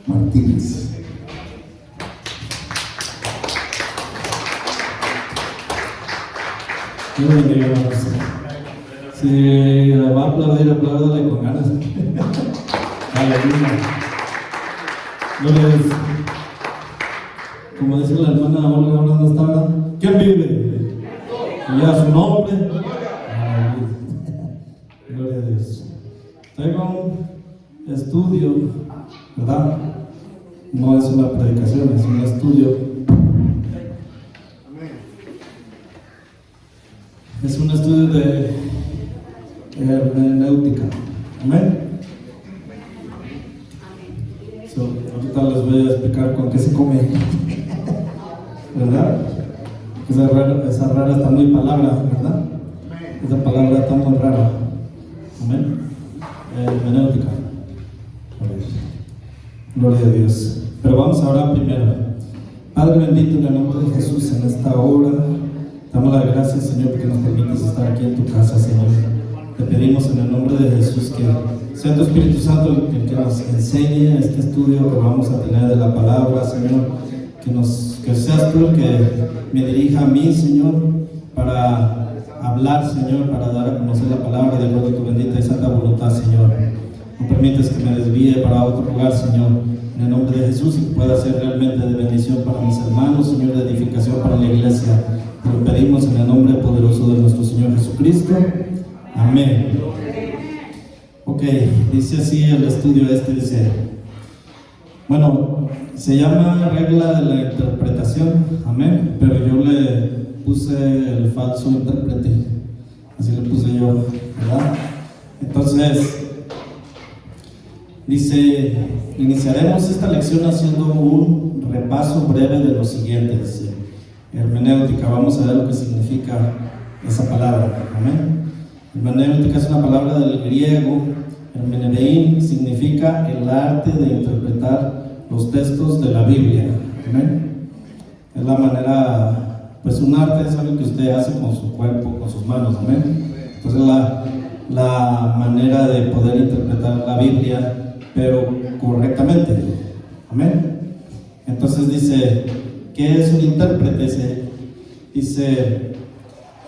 Martínez. Dios bendiga, hermanos. Si va a aplaudir, apláudale con ganas. Aleluya. Gloria a Dios. Como dice la hermana Olga, ahora no está. ¿Quién vive? Y a su nombre. Aleluya. Gloria a Dios. Traigo un estudio, ¿verdad? No es una predicación, es un estudio. Es un estudio de hermenéutica. Amén. Ahorita les voy a explicar con qué se come. ¿Verdad? Esa rara está muy palabra, ¿verdad? Esa palabra está muy rara. Amén. Hermenéutica. Gloria a Dios. Pero vamos a orar primero. Padre bendito, en el nombre de Jesús, en esta hora damos las gracias, Señor, porque nos permites estar aquí en tu casa, Señor. Te pedimos en el nombre de Jesús que sea tu Espíritu Santo el que nos enseñe este estudio que vamos a tener de la palabra, Señor. Que seas tú el que me dirija a mí, Señor, para hablar, Señor, para dar a conocer la palabra de acuerdo a tu bendita y santa voluntad, Señor. No permites que me desvíe para otro lugar, Señor, en el nombre de Jesús, y que pueda ser realmente de bendición para mis hermanos, Señor, de edificación para la iglesia. Te lo pedimos en el nombre poderoso de nuestro Señor Jesucristo. Amén. Ok, dice así el estudio dice, bueno, se llama regla de la interpretación, amén, pero yo le puse el falso intérprete, así le puse yo, ¿verdad? Entonces, dice, iniciaremos esta lección haciendo un repaso breve de lo siguiente, dice, hermenéutica. Vamos a ver lo que significa esa palabra, amén. Hermenéutica es una palabra del griego. Hermenedein significa el arte de interpretar los textos de la Biblia, amén. Es la manera, pues un arte es algo que usted hace con su cuerpo, con sus manos, amén. Entonces la manera de poder interpretar la Biblia, pero correctamente, amén. Entonces dice, ¿qué es un intérprete? Dice,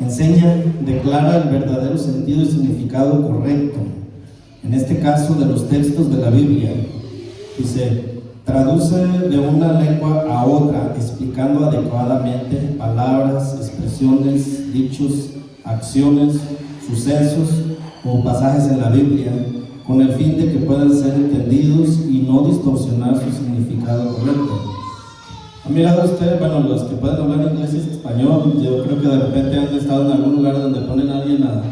enseña, declara el verdadero sentido y significado correcto, en este caso de los textos de la Biblia. Dice, traduce de una lengua a otra, explicando adecuadamente palabras, expresiones, dichos, acciones, sucesos o pasajes en la Biblia, con el fin de que puedan ser entendidos y no distorsionar su significado correcto. ¿Ha mirado usted, bueno, los que pueden hablar inglés y español, yo creo que de repente han estado en algún lugar donde ponen a alguien a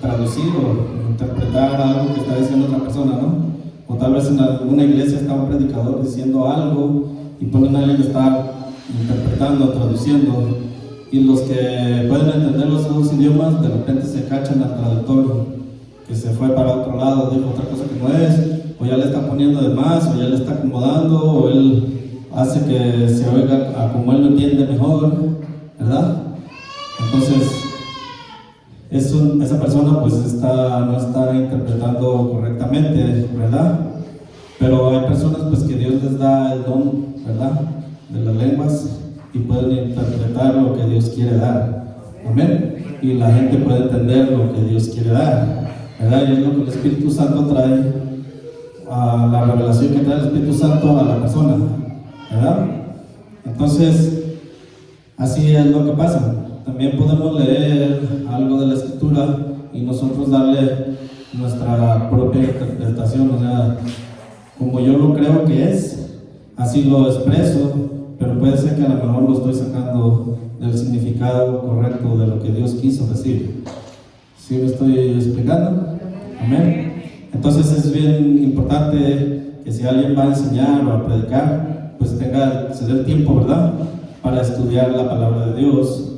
traducir o interpretar algo que está diciendo otra persona, ¿no? O tal vez en alguna iglesia está un predicador diciendo algo y ponen a alguien que está interpretando, traduciendo, y los que pueden entender los dos idiomas de repente se cachan al traductor que se fue para otro lado, dijo otra cosa que no es, o ya le está poniendo de más, o ya le está acomodando, o él hace que se oiga a como él lo entiende mejor, ¿verdad? Entonces, esa persona pues no está interpretando correctamente, ¿verdad? Pero hay personas pues que Dios les da el don, ¿verdad?, de las lenguas y pueden interpretar lo que Dios quiere dar, amén. Y la gente puede entender lo que Dios quiere dar, ¿verdad? Y es lo que el Espíritu Santo trae, a la revelación que trae el Espíritu Santo a la persona, ¿verdad? Entonces, así es lo que pasa. También podemos leer algo de la Escritura y nosotros darle nuestra propia interpretación, o sea, como yo lo creo que es, así lo expreso, pero puede ser que a lo mejor lo estoy sacando del significado correcto de lo que Dios quiso decir. ¿Sí me estoy explicando? Amén. Entonces es bien importante que si alguien va a enseñar o a predicar, pues se dé el tiempo, ¿verdad?, para estudiar la palabra de Dios.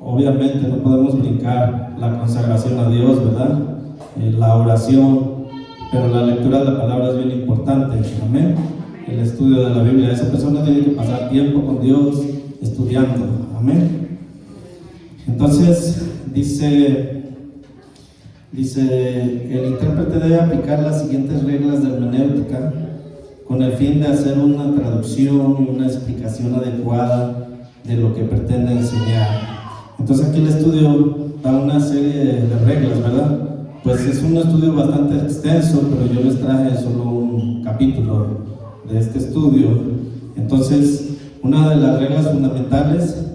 Obviamente no podemos brincar la consagración a Dios, ¿verdad? La oración, pero la lectura de la palabra es bien importante, amén. El estudio de la Biblia, esa persona tiene que pasar tiempo con Dios estudiando, amén. Entonces dice, el intérprete debe aplicar las siguientes reglas de hermenéutica con el fin de hacer una traducción y una explicación adecuada de lo que pretende enseñar. Entonces aquí el estudio da una serie de reglas, ¿verdad? Pues es un estudio bastante extenso, pero yo les traje solo un capítulo de este estudio. Entonces, una de las reglas fundamentales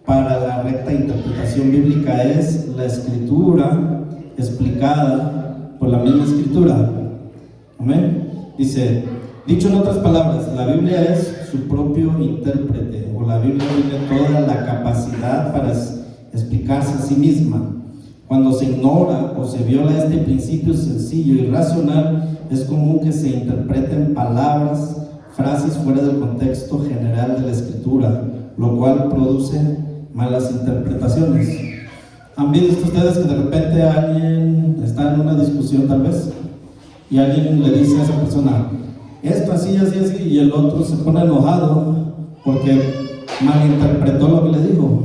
para la recta interpretación bíblica es la escritura explicada por la misma escritura. Amén. Dice, dicho en otras palabras, la Biblia es su propio intérprete, o la Biblia tiene toda la capacidad para explicarse a sí misma. Cuando se ignora o se viola este principio sencillo y racional, es común que se interpreten palabras, frases fuera del contexto general de la escritura, lo cual produce malas interpretaciones. ¿Han visto ustedes que de repente alguien está en una discusión tal vez y alguien le dice a esa persona esto así, así, así, y el otro se pone enojado porque malinterpretó lo que le dijo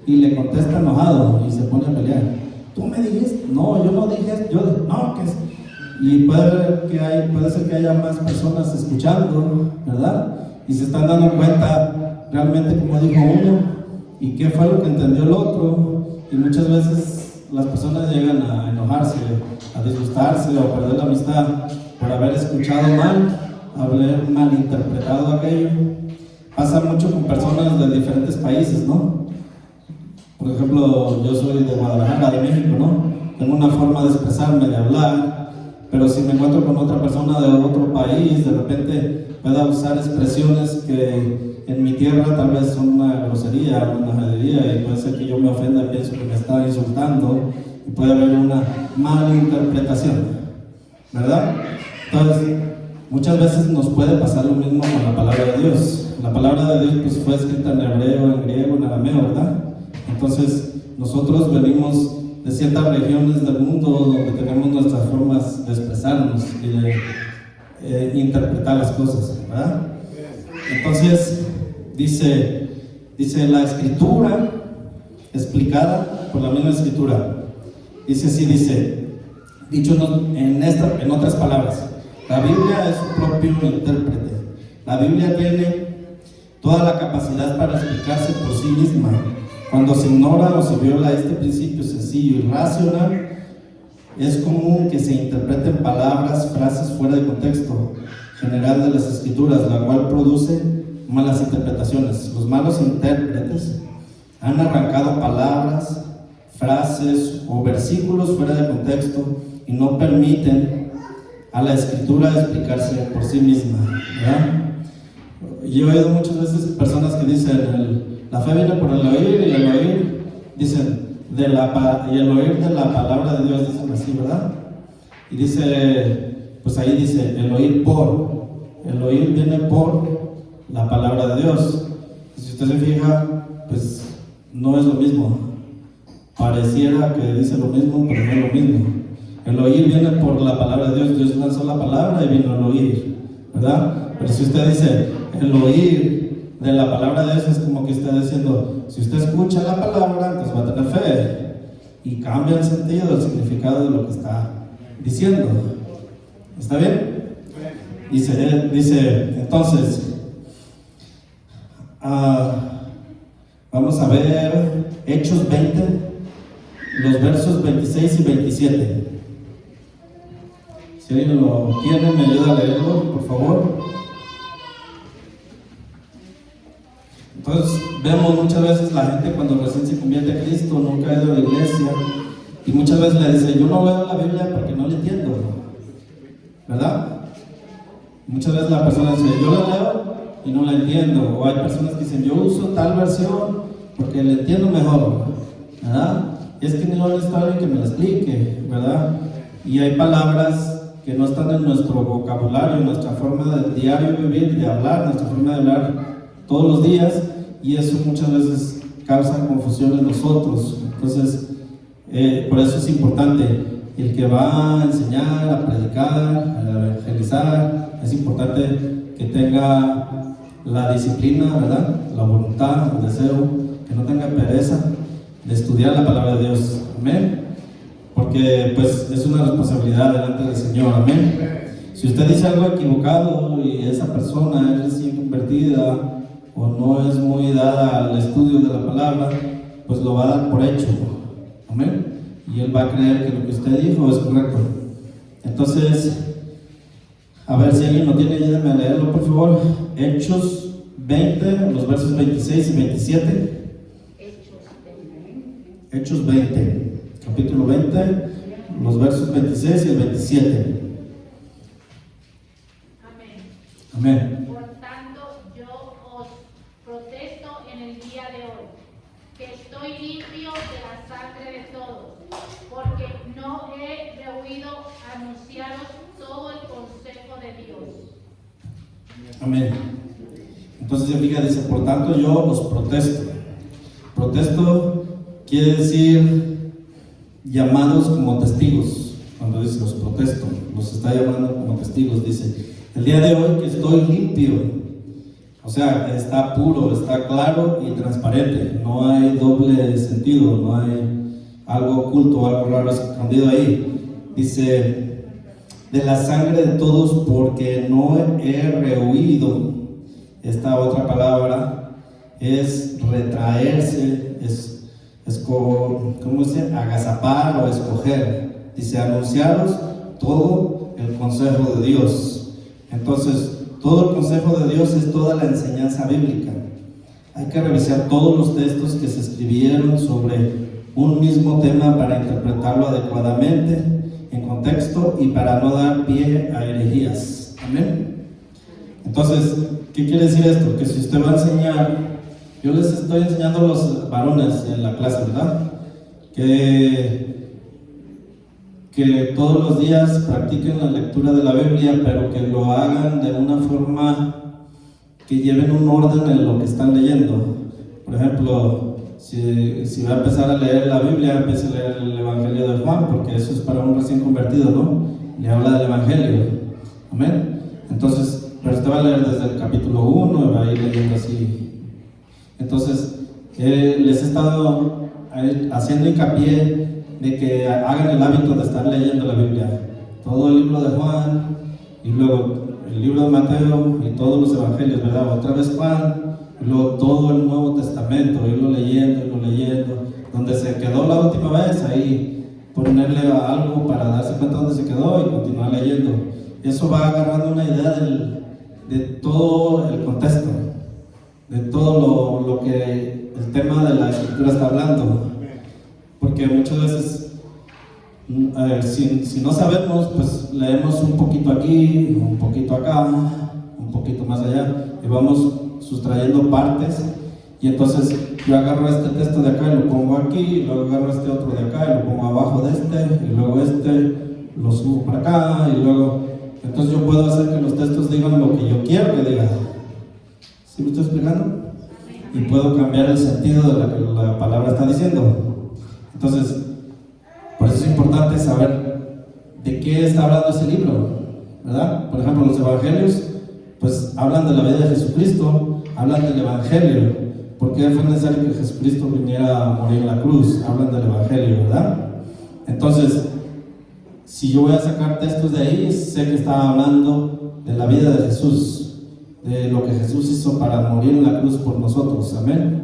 y le contesta enojado y se pone a pelear? ¿Tú me dijiste? No, yo no dije, no, que es... Y puede ser que haya más personas escuchando, ¿verdad? Y se están dando cuenta realmente cómo dijo uno y qué fue lo que entendió el otro. Y muchas veces las personas llegan a enojarse, a disgustarse o a perder la amistad por haber escuchado mal, haber malinterpretado aquello. Pasa mucho con personas de diferentes países, ¿no? Por ejemplo, yo soy de Guadalajara, de México, ¿no? Tengo una forma de expresarme, de hablar, pero si me encuentro con otra persona de otro país, de repente pueda usar expresiones que en mi tierra tal vez son una grosería, una majadería, y puede ser que yo me ofenda y pienso que me está insultando, y puede haber una mala interpretación, ¿verdad? Entonces, muchas veces nos puede pasar lo mismo con la palabra de Dios. La palabra de Dios pues, fue escrita en hebreo, en griego, en arameo, ¿verdad? Entonces, nosotros venimos de ciertas regiones del mundo donde tenemos nuestras formas de expresarnos y de interpretar las cosas, ¿verdad? Entonces, dice la escritura explicada por la misma escritura. Dice así, dicho en otras palabras, la Biblia es su propio intérprete. La Biblia tiene toda la capacidad para explicarse por sí misma. Cuando se ignora o se viola este principio sencillo y racional, es común que se interpreten palabras, frases fuera de contexto general de las escrituras, la cual produce malas interpretaciones. Los malos intérpretes han arrancado palabras, frases o versículos fuera de contexto y no permiten a la escritura explicarse por sí misma, ¿verdad? Yo he oído muchas veces personas que dicen la fe viene por el oír, y el oír, dicen, y el oír de la palabra de Dios, dicen así, ¿verdad? Y dice, pues ahí dice, el oír viene por la palabra de Dios. Y si usted se fija, pues no es lo mismo. Pareciera que dice lo mismo, pero no es lo mismo. El oír viene por la palabra de Dios. Dios lanzó la palabra y vino el oír, ¿verdad? Pero si usted dice, el oír de la palabra de Dios, es como que está diciendo, si usted escucha la palabra, entonces va a tener fe, y cambia el sentido, el significado de lo que está diciendo. ¿Está bien? Dice entonces, vamos a ver Hechos 20, los versos 26 y 27. Si alguien lo tiene, me ayuda a leerlo, por favor. Entonces vemos muchas veces la gente cuando recién se convierte a Cristo, nunca ha ido a la iglesia, y muchas veces le dice, yo no leo la Biblia porque no la entiendo, ¿verdad? Muchas veces la persona dice, yo la leo y no la entiendo, o hay personas que dicen, yo uso tal versión porque la entiendo mejor, ¿verdad? Y es que no necesito a alguien que me la explique, ¿verdad? Y hay palabras que no están en nuestro vocabulario, en nuestra forma de diario vivir, de hablar, nuestra forma de hablar todos los días, y eso muchas veces causa confusión en nosotros. Entonces, por eso es importante, el que va a enseñar, a predicar, a evangelizar, es importante que tenga la disciplina, ¿verdad? La voluntad, el deseo, que no tenga pereza de estudiar la palabra de Dios. Amén. Porque pues es una responsabilidad delante del Señor. Amén. Si usted dice algo equivocado y esa persona es recién convertida o no es muy dada al estudio de la palabra, pues lo va a dar por hecho. Amén. Y él va a creer que lo que usted dijo es correcto. Entonces, a ver si alguien lo tiene, ayúdame a leerlo por favor. Hechos 20, los versos 26 y 27. Hechos 20, capítulo 20, los versos 26 y el 27. Amén. Por tanto, yo os protesto en el día de hoy, que estoy limpio de la sangre de todos, porque no he rehuido anunciaros todo el consejo de Dios. Amén. Entonces, fíjate, dice, por tanto, yo os protesto. Protesto quiere decir llamados como testigos. Cuando dice los protesto, los está llamando como testigos. Dice, el día de hoy que estoy limpio, o sea, está puro, está claro y transparente, no hay doble sentido, no hay algo oculto, algo raro escondido ahí. Dice, de la sangre de todos, porque no he rehuido. Esta otra palabra es retraerse, ¿cómo dice? Agazapar o escoger. Dice, anunciaros todo el consejo de Dios. Entonces, todo el consejo de Dios es toda la enseñanza bíblica. Hay que revisar todos los textos que se escribieron sobre un mismo tema para interpretarlo adecuadamente, en contexto y para no dar pie a herejías. Amén. Entonces, ¿qué quiere decir esto? Que si usted va a enseñar, yo les estoy enseñando a los varones en la clase, ¿verdad? Que todos los días practiquen la lectura de la Biblia, pero que lo hagan de una forma que lleven un orden en lo que están leyendo. Por ejemplo, si va a empezar a leer la Biblia, empiece a leer el Evangelio de Juan, porque eso es para un recién convertido, ¿no? Le habla del Evangelio. Amén. Entonces, pero usted va a leer desde el capítulo 1 y va a ir leyendo así. Entonces, les he estado haciendo hincapié de que hagan el hábito de estar leyendo la Biblia, todo el libro de Juan y luego el libro de Mateo y todos los evangelios, ¿verdad? Otra vez Juan y luego todo el Nuevo Testamento, irlo leyendo, donde se quedó la última vez, ahí ponerle algo para darse cuenta dónde se quedó y continuar leyendo. Eso va agarrando una idea de todo el contexto, de todo lo que el tema de la escritura está hablando. Porque muchas veces, si no sabemos, pues leemos un poquito aquí, un poquito acá, un poquito más allá, y vamos sustrayendo partes, y entonces yo agarro este texto de acá y lo pongo aquí, y luego agarro este otro de acá y lo pongo abajo de este, y luego este lo subo para acá, y luego, entonces yo puedo hacer que los textos digan lo que yo quiero que digan. ¿Sí me estoy explicando? Y puedo cambiar el sentido de lo que la palabra está diciendo. Entonces, por eso es importante saber de qué está hablando ese libro, ¿verdad? Por ejemplo, los evangelios, pues hablan de la vida de Jesucristo, hablan del evangelio. ¿Por qué fue necesario que Jesucristo viniera a morir en la cruz? Hablan del evangelio, ¿verdad? Entonces, si yo voy a sacar textos de ahí, sé que está hablando de la vida de Jesús, de lo que Jesús hizo para morir en la cruz por nosotros, amén.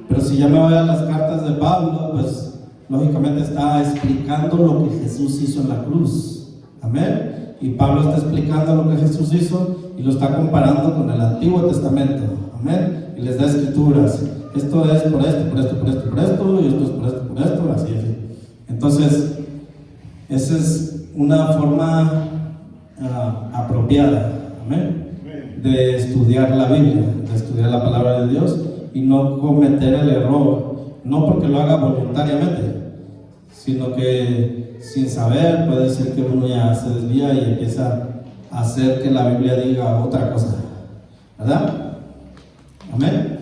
Pero si ya me voy a las cartas de Pablo, pues lógicamente está explicando lo que Jesús hizo en la cruz, amén. Y Pablo está explicando lo que Jesús hizo y lo está comparando con el Antiguo Testamento, amén. Y les da escrituras, esto es por esto, por esto, por esto, por esto, y esto es por esto, por esto, así. Entonces, esa es una forma apropiada, amén, de estudiar la Biblia, de estudiar la palabra de Dios y no cometer el error, no porque lo haga voluntariamente, sino que sin saber puede ser que uno ya se desvía y empieza a hacer que la Biblia diga otra cosa, ¿verdad? Amén.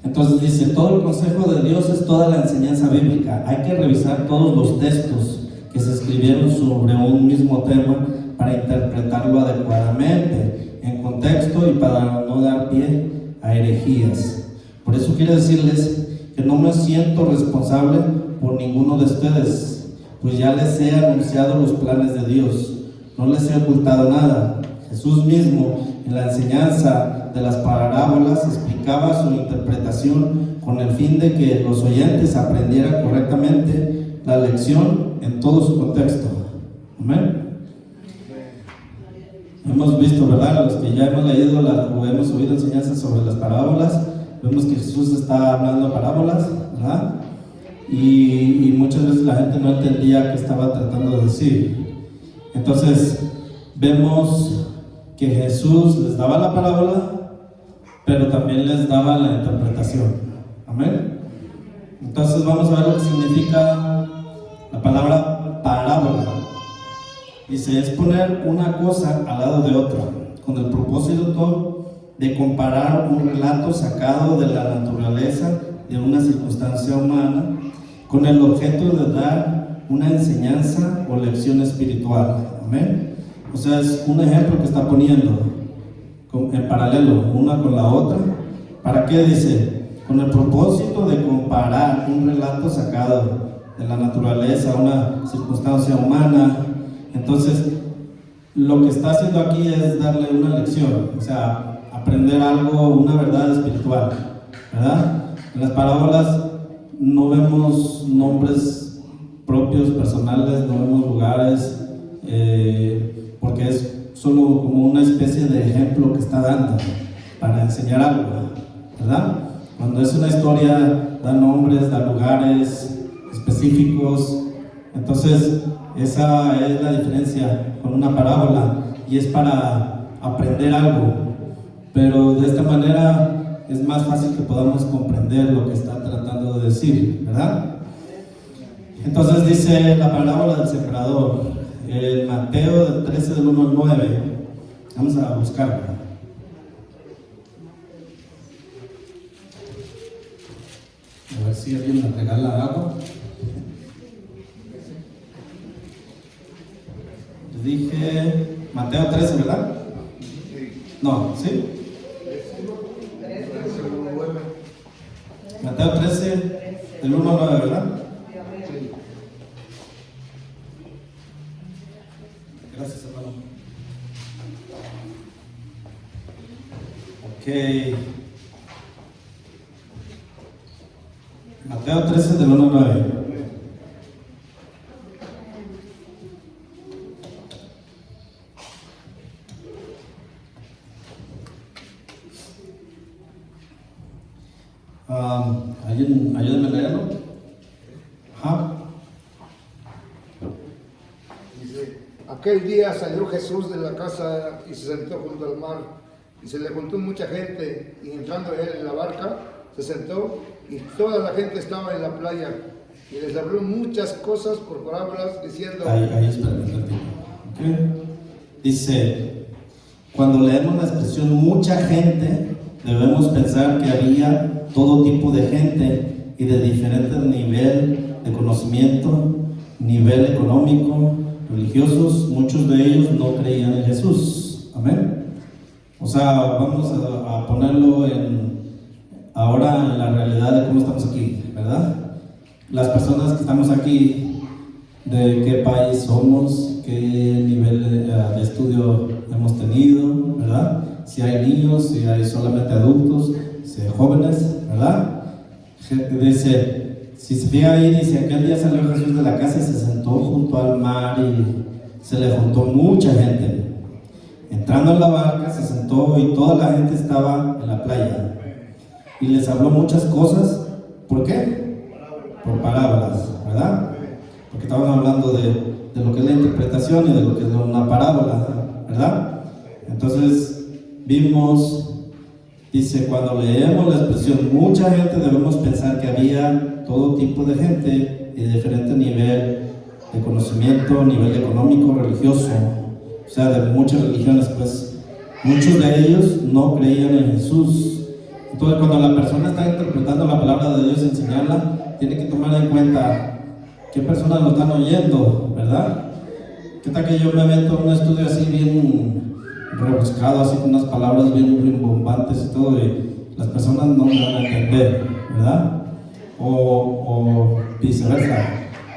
Entonces dice, todo el consejo de Dios es toda la enseñanza bíblica. Hay que revisar todos los textos que se escribieron sobre un mismo tema para interpretarlo adecuadamente, en contexto y para no dar pie a herejías. Por eso quiero decirles que no me siento responsable por ninguno de ustedes, pues ya les he anunciado los planes de Dios. no les he ocultado nada. Jesús mismo, en la enseñanza de las parábolas, explicaba su interpretación con el fin de que los oyentes aprendieran correctamente la lección en todo su contexto. Amén. Hemos visto, ¿verdad? Los que ya hemos leído o hemos oído enseñanzas sobre las parábolas, vemos que Jesús está hablando parábolas, ¿verdad? Y muchas veces la gente no entendía qué estaba tratando de decir. Entonces, vemos que Jesús les daba la parábola, pero también les daba la interpretación. Amén. Entonces, vamos a ver lo que significa la palabra parábola. Dice, es poner una cosa al lado de otra, con el propósito de comparar un relato sacado de la naturaleza de una circunstancia humana con el objeto de dar una enseñanza o lección espiritual. Amén. O sea, es un ejemplo que está poniendo en paralelo una con la otra. ¿Para qué? Dice, con el propósito de comparar un relato sacado de la naturaleza, una circunstancia humana. Entonces, lo que está haciendo aquí es darle una lección, o sea, aprender algo, una verdad espiritual, ¿verdad? En las parábolas no vemos nombres propios, personales, no vemos lugares, porque es solo como una especie de ejemplo que está dando para enseñar algo, ¿verdad? Cuando es una historia, da nombres, da lugares específicos. Entonces, esa es la diferencia con una parábola, y es para aprender algo, pero de esta manera es más fácil que podamos comprender lo que está tratando de decir, ¿verdad? Entonces dice la parábola del sembrador, en Mateo 13 del 1 al 9. Vamos a buscarla. A ver si alguien me regala algo. Dije Mateo 13, ¿verdad? No, ¿sí? Mateo 13, del 1 al 9, ¿verdad? Gracias, hermano. Ok. Mateo 13, del 1 al 9. Ayúdenme a leerlo. Ajá. Dice, aquel día salió Jesús de la casa y se sentó junto al mar, y se le juntó mucha gente, y entrando él en la barca, se sentó, y toda la gente estaba en la playa, y les habló muchas cosas por parábolas, diciendo... Ahí espérame un ratito. Okay. Dice, cuando leemos la expresión mucha gente, debemos pensar que había todo tipo de gente y de diferente nivel de conocimiento, nivel económico, religiosos. Muchos de ellos no creían en Jesús. Amén. O sea, vamos a ponerlo ahora en la realidad de cómo estamos aquí, ¿verdad? Las personas que estamos aquí, de qué país somos, qué nivel de estudio hemos tenido, ¿verdad? Si hay niños, si hay solamente adultos, si hay jóvenes, ¿verdad? Dice, si se fija ahí, dice, aquel día salió Jesús de la casa y se sentó junto al mar y se le juntó mucha gente. Entrando en la barca se sentó y toda la gente estaba en la playa. Y les habló muchas cosas. ¿Por qué? Por parábolas, ¿verdad? Porque estaban hablando de lo que es la interpretación y de lo que es una parábola, ¿verdad? Entonces vimos, dice, cuando leemos la expresión mucha gente, debemos pensar que había todo tipo de gente y de diferente nivel de conocimiento, nivel económico, religioso, o sea, de muchas religiones. Pues muchos de ellos no creían en Jesús. Entonces, cuando la persona está interpretando la palabra de Dios y enseñarla, tiene que tomar en cuenta qué personas lo están oyendo, ¿verdad? ¿Qué tal que yo me meto en un estudio así bien rebuscado, así con unas palabras bien rimbombantes y todo, y las personas no me van a entender, ¿verdad? O viceversa,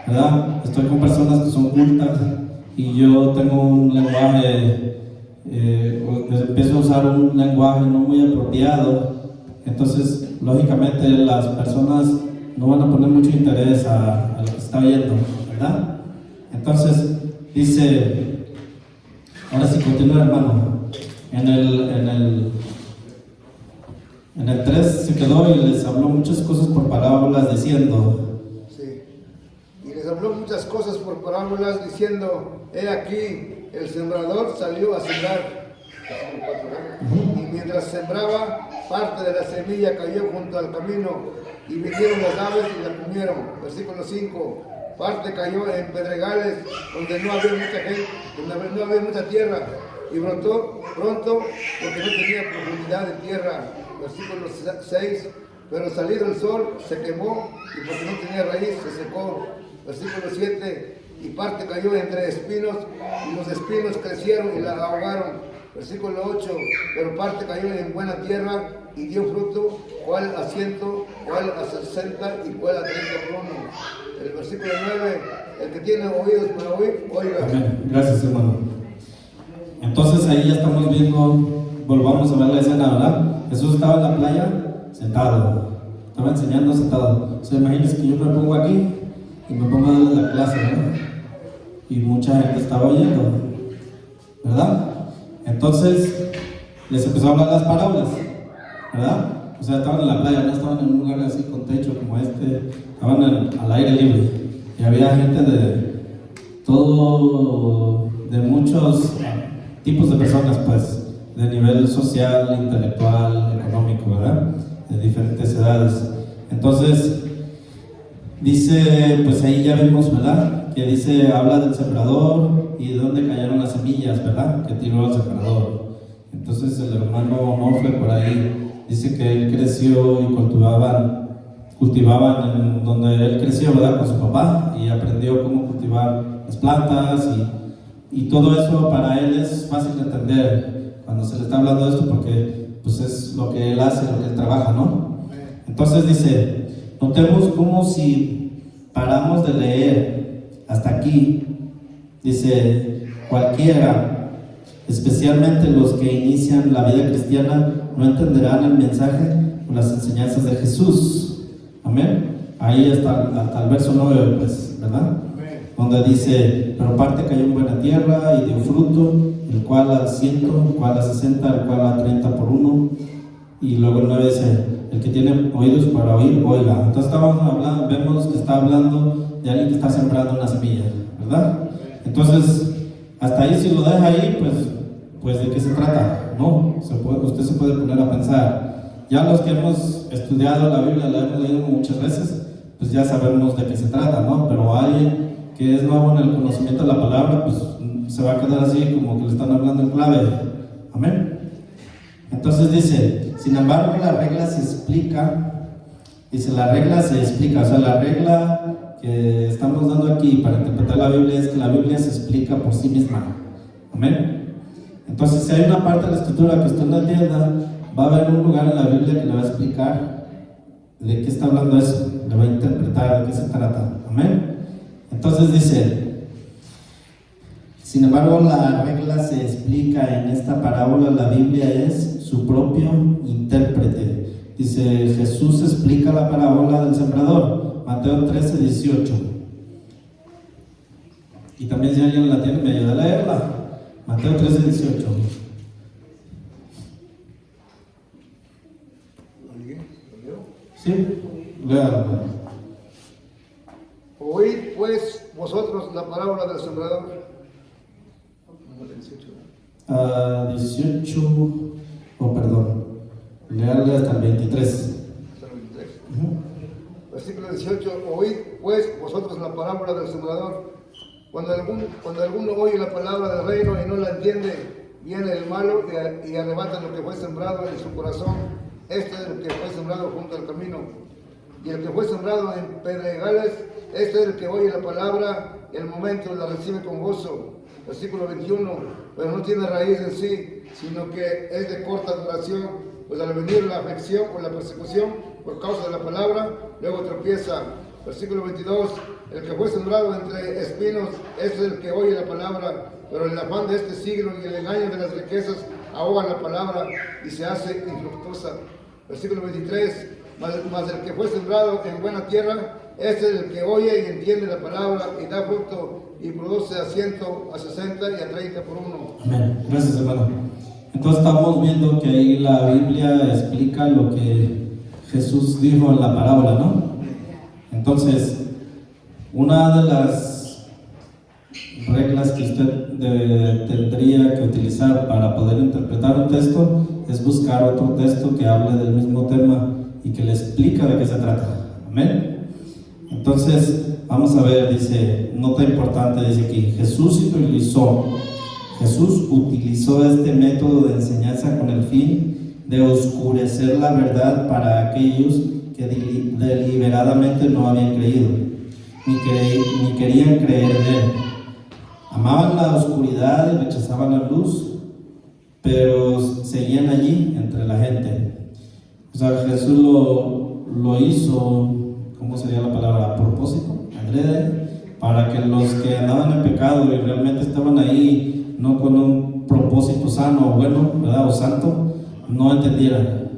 ¿verdad? Estoy con personas que son cultas y yo tengo un lenguaje, empiezo a usar un lenguaje no muy apropiado, entonces lógicamente las personas no van a poner mucho interés a lo que se está oyendo, ¿verdad? Entonces dice, ahora sí continúa, hermano, en el 3 se quedó y les habló muchas cosas por parábolas diciendo. Sí. Y les habló muchas cosas por parábolas diciendo, he aquí, el sembrador salió a sembrar. Y mientras sembraba, parte de la semilla cayó junto al camino y vinieron las aves y la comieron. Versículo 5. Parte cayó en pedregales donde no había mucha gente, donde no había mucha tierra, y brotó pronto porque no tenía profundidad de tierra. Versículo 6. Pero salido el sol se quemó y porque no tenía raíz se secó. Versículo 7. Y parte cayó entre espinos y los espinos crecieron y la ahogaron. Versículo 8. Pero parte cayó en buena tierra y dio fruto, cuál a 100, cuál a 60 y cuál a 30 por uno. El versículo 9, el que tiene oídos para oír, oiga. Amén. Gracias, hermano. Entonces ahí ya estamos viendo, volvamos a ver la escena, ¿verdad? Jesús estaba en la playa sentado, estaba enseñando sentado. O sea, imagínense que yo me pongo aquí y me pongo a darle la clase, ¿verdad? Y mucha gente estaba oyendo, ¿verdad? Entonces les empezó a hablar las parábolas, ¿verdad? O sea, estaban en la playa, no estaban en un lugar así con techo como este, estaban al aire libre y había gente de todo, de muchos tipos de personas, pues, de nivel social, intelectual, económico, ¿verdad? De diferentes edades. Entonces, dice, pues ahí ya vemos, ¿verdad? Que dice, habla del sembrador y de dónde cayeron las semillas, ¿verdad? Que tiró el sembrador. Entonces el hermano Onofre por ahí dice que él creció y cultivaban en donde él creció, ¿verdad? Con su papá y aprendió cómo cultivar las plantas y todo eso para él es fácil de entender cuando se le está hablando de esto porque pues es lo que él hace, lo que él trabaja, ¿no? Entonces dice, notemos como si paramos de leer hasta aquí, dice, cualquiera, especialmente los que inician la vida cristiana, no entenderán el mensaje o las enseñanzas de Jesús. Amén. Ahí hasta el verso 9, pues, ¿verdad? Donde dice, pero parte cayó en buena tierra y dio fruto, el cual al 100, el cual a 60, el cual a 30 por uno. Y luego el 9 dice, el que tiene oídos para oír, oiga. Entonces vemos que está hablando de alguien que está sembrando una semilla, ¿verdad? Entonces, hasta ahí si lo deja ahí, pues ¿de qué se trata? No, usted se puede poner a pensar. Ya los que hemos estudiado la Biblia, la hemos leído muchas veces, pues ya sabemos de qué se trata, ¿no? Pero alguien que es nuevo en el conocimiento de la palabra, pues se va a quedar así como que le están hablando en clave. Amén. Entonces dice, sin embargo la regla se explica, o sea, la regla que estamos dando aquí para interpretar la Biblia es que la Biblia se explica por sí misma. Amén. Entonces si hay una parte de la escritura que usted no entienda, va a haber un lugar en la Biblia que le va a explicar de qué está hablando eso, le va a interpretar de qué se trata. Amén. Entonces dice, sin embargo la regla se explica en esta parábola, la Biblia es su propio intérprete. Dice, Jesús explica la parábola del sembrador, Mateo 13, 18. Y también si alguien la tiene, me ayuda a leerla. Mateo 13, 18. Sí, léalo. Oíd pues vosotros la parábola del sembrador. 18, perdón, léale hasta el 23. Hasta el 23. Versículo 18, oíd pues vosotros la parábola del sembrador. Cuando alguno oye la palabra del reino y no la entiende, viene el malo y arrebata lo que fue sembrado en su corazón. Este es el que fue sembrado junto al camino. Y el que fue sembrado en pedregales, este es el que oye la palabra y al momento la recibe con gozo. Versículo 21, pero no tiene raíz en sí, sino que es de corta duración, pues al venir la aflicción o la persecución por causa de la palabra, luego tropieza. Versículo 22, el que fue sembrado entre espinos es el que oye la palabra, pero el afán de este siglo y el engaño de las riquezas ahogan la palabra y se hace infructuosa. Versículo 23, mas el que fue sembrado en buena tierra es el que oye y entiende la palabra y da fruto y produce a 100, a 60 y a 30 por uno. Amén. Gracias, hermano. Entonces estamos viendo que ahí la Biblia explica lo que Jesús dijo en la parábola, ¿no? Entonces, una de las reglas que usted tendría que utilizar para poder interpretar un texto es buscar otro texto que hable del mismo tema y que le explica de qué se trata. Amén. Entonces, vamos a ver, dice, nota importante, dice aquí, Jesús utilizó este método de enseñanza con el fin de oscurecer la verdad para aquellos que deliberadamente no habían creído, ni querían creer en él. Amaban la oscuridad y rechazaban la luz, pero seguían allí entre la gente. O sea, Jesús lo hizo, ¿cómo sería la palabra? A propósito, adrede, para que los que andaban en pecado y realmente estaban ahí, no con un propósito sano o bueno, ¿verdad? O santo, no entendieran.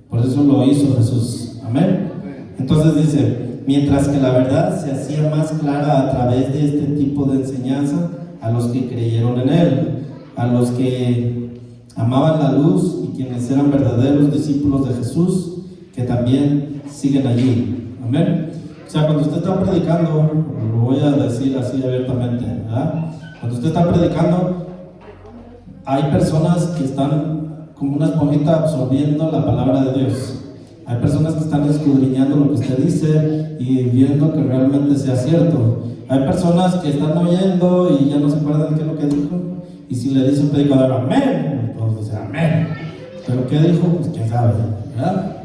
Por eso lo hizo Jesús. Amén. Entonces dice, mientras que la verdad se hacía más clara a través de este tipo de enseñanza a los que creyeron en él, a los que amaban la luz y quienes eran verdaderos discípulos de Jesús, que también siguen allí. Amén. O sea, cuando usted está predicando, lo voy a decir así abiertamente, ¿verdad? Cuando usted está predicando, hay personas que están como una esponjita absorbiendo la palabra de Dios. Hay personas que están escudriñando lo que usted dice y viendo que realmente sea cierto. Hay personas que están oyendo y ya no se acuerdan de qué es lo que dijo. Y si le dice un predicador, amén, todos dicen amén. Pero qué dijo, pues quién sabe, ¿verdad?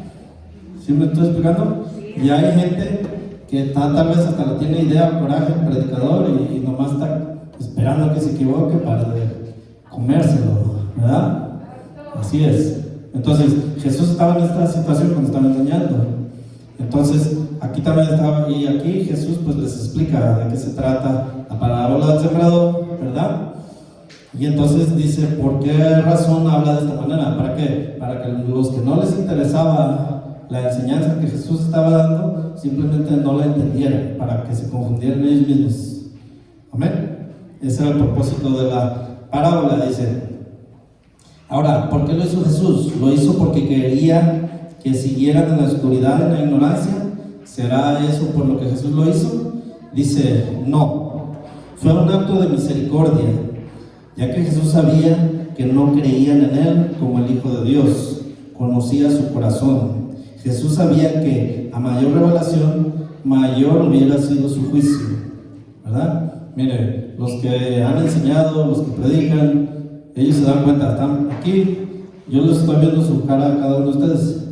¿Sí me estoy explicando? Y hay gente que tal vez hasta le tiene idea o coraje el predicador y nomás está esperando que se equivoque para comérselo, ¿verdad? Así es. Entonces, Jesús estaba en esta situación cuando estaba enseñando. Entonces, aquí también estaba, y aquí Jesús pues les explica de qué se trata la parábola del sembrador, ¿verdad? Y entonces dice, ¿por qué razón habla de esta manera? ¿Para qué? Para que los que no les interesaba la enseñanza que Jesús estaba dando, simplemente no la entendieran, para que se confundieran ellos mismos. Amén. Ese era el propósito de la parábola, dice. Ahora, ¿por qué lo hizo Jesús? Lo hizo porque quería que siguieran en la oscuridad, en la ignorancia. ¿Será eso por lo que Jesús lo hizo? Dice, no. Fue un acto de misericordia, ya que Jesús sabía que no creían en Él como el Hijo de Dios. Conocía su corazón. Jesús sabía que a mayor revelación, mayor hubiera sido su juicio. ¿Verdad? Mire, los que han enseñado, los que predican, ellos se dan cuenta, están aquí, yo les estoy viendo su cara a cada uno de ustedes.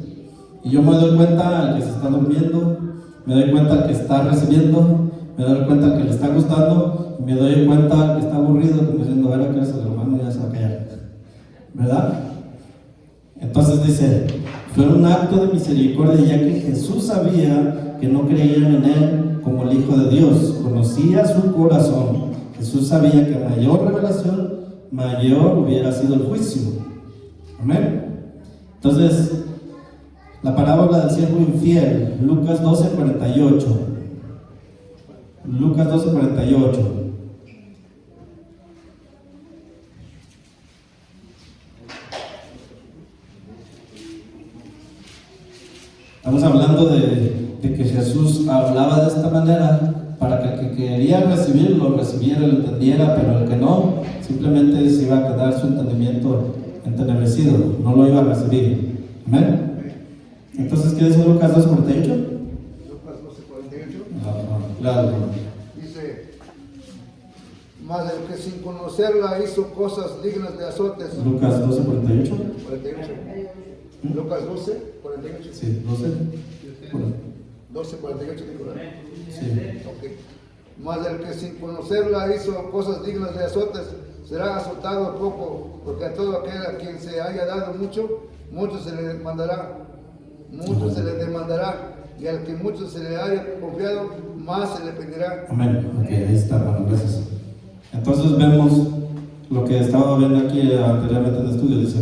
Y yo me doy cuenta al que se está durmiendo, me doy cuenta al que está recibiendo, me doy cuenta al que le está gustando, y me doy cuenta al que está aburrido, como diciendo, a ver, ¿qué es el hermano? Ya se va a callar. ¿Verdad? Entonces dice, fue un acto de misericordia, ya que Jesús sabía que no creían en Él como el Hijo de Dios. Conocía su corazón. Jesús sabía que mayor revelación, mayor hubiera sido el juicio. Amén. Entonces, la parábola del siervo infiel, Lucas 12:48. Lucas 12:48. Estamos hablando de que Jesús hablaba de esta manera para que el que quería recibirlo, lo recibiera, lo entendiera, pero el que no, simplemente se iba a quedar su entendimiento entenebrecido, no lo iba a recibir. Amén. Entonces, ¿qué dice Lucas 2:48? Lucas 12:48. Claro. Dice, mas el que sin conocerla hizo cosas dignas de azotes. Lucas 12:48. 48. Lucas 12:48. Sí, 12. 12:48 digo, ¿verdad? Sí. Ok. Mas el que sin conocerla hizo cosas dignas de azotes, será azotado poco, porque a todo aquel a quien se haya dado mucho, mucho se le demandará. Mucho se le demandará. y al que mucho se le haya confiado, más se le pedirá. Amén. Ok, ahí está, hermano, gracias. Entonces vemos lo que estaba viendo aquí anteriormente en el estudio. Dice,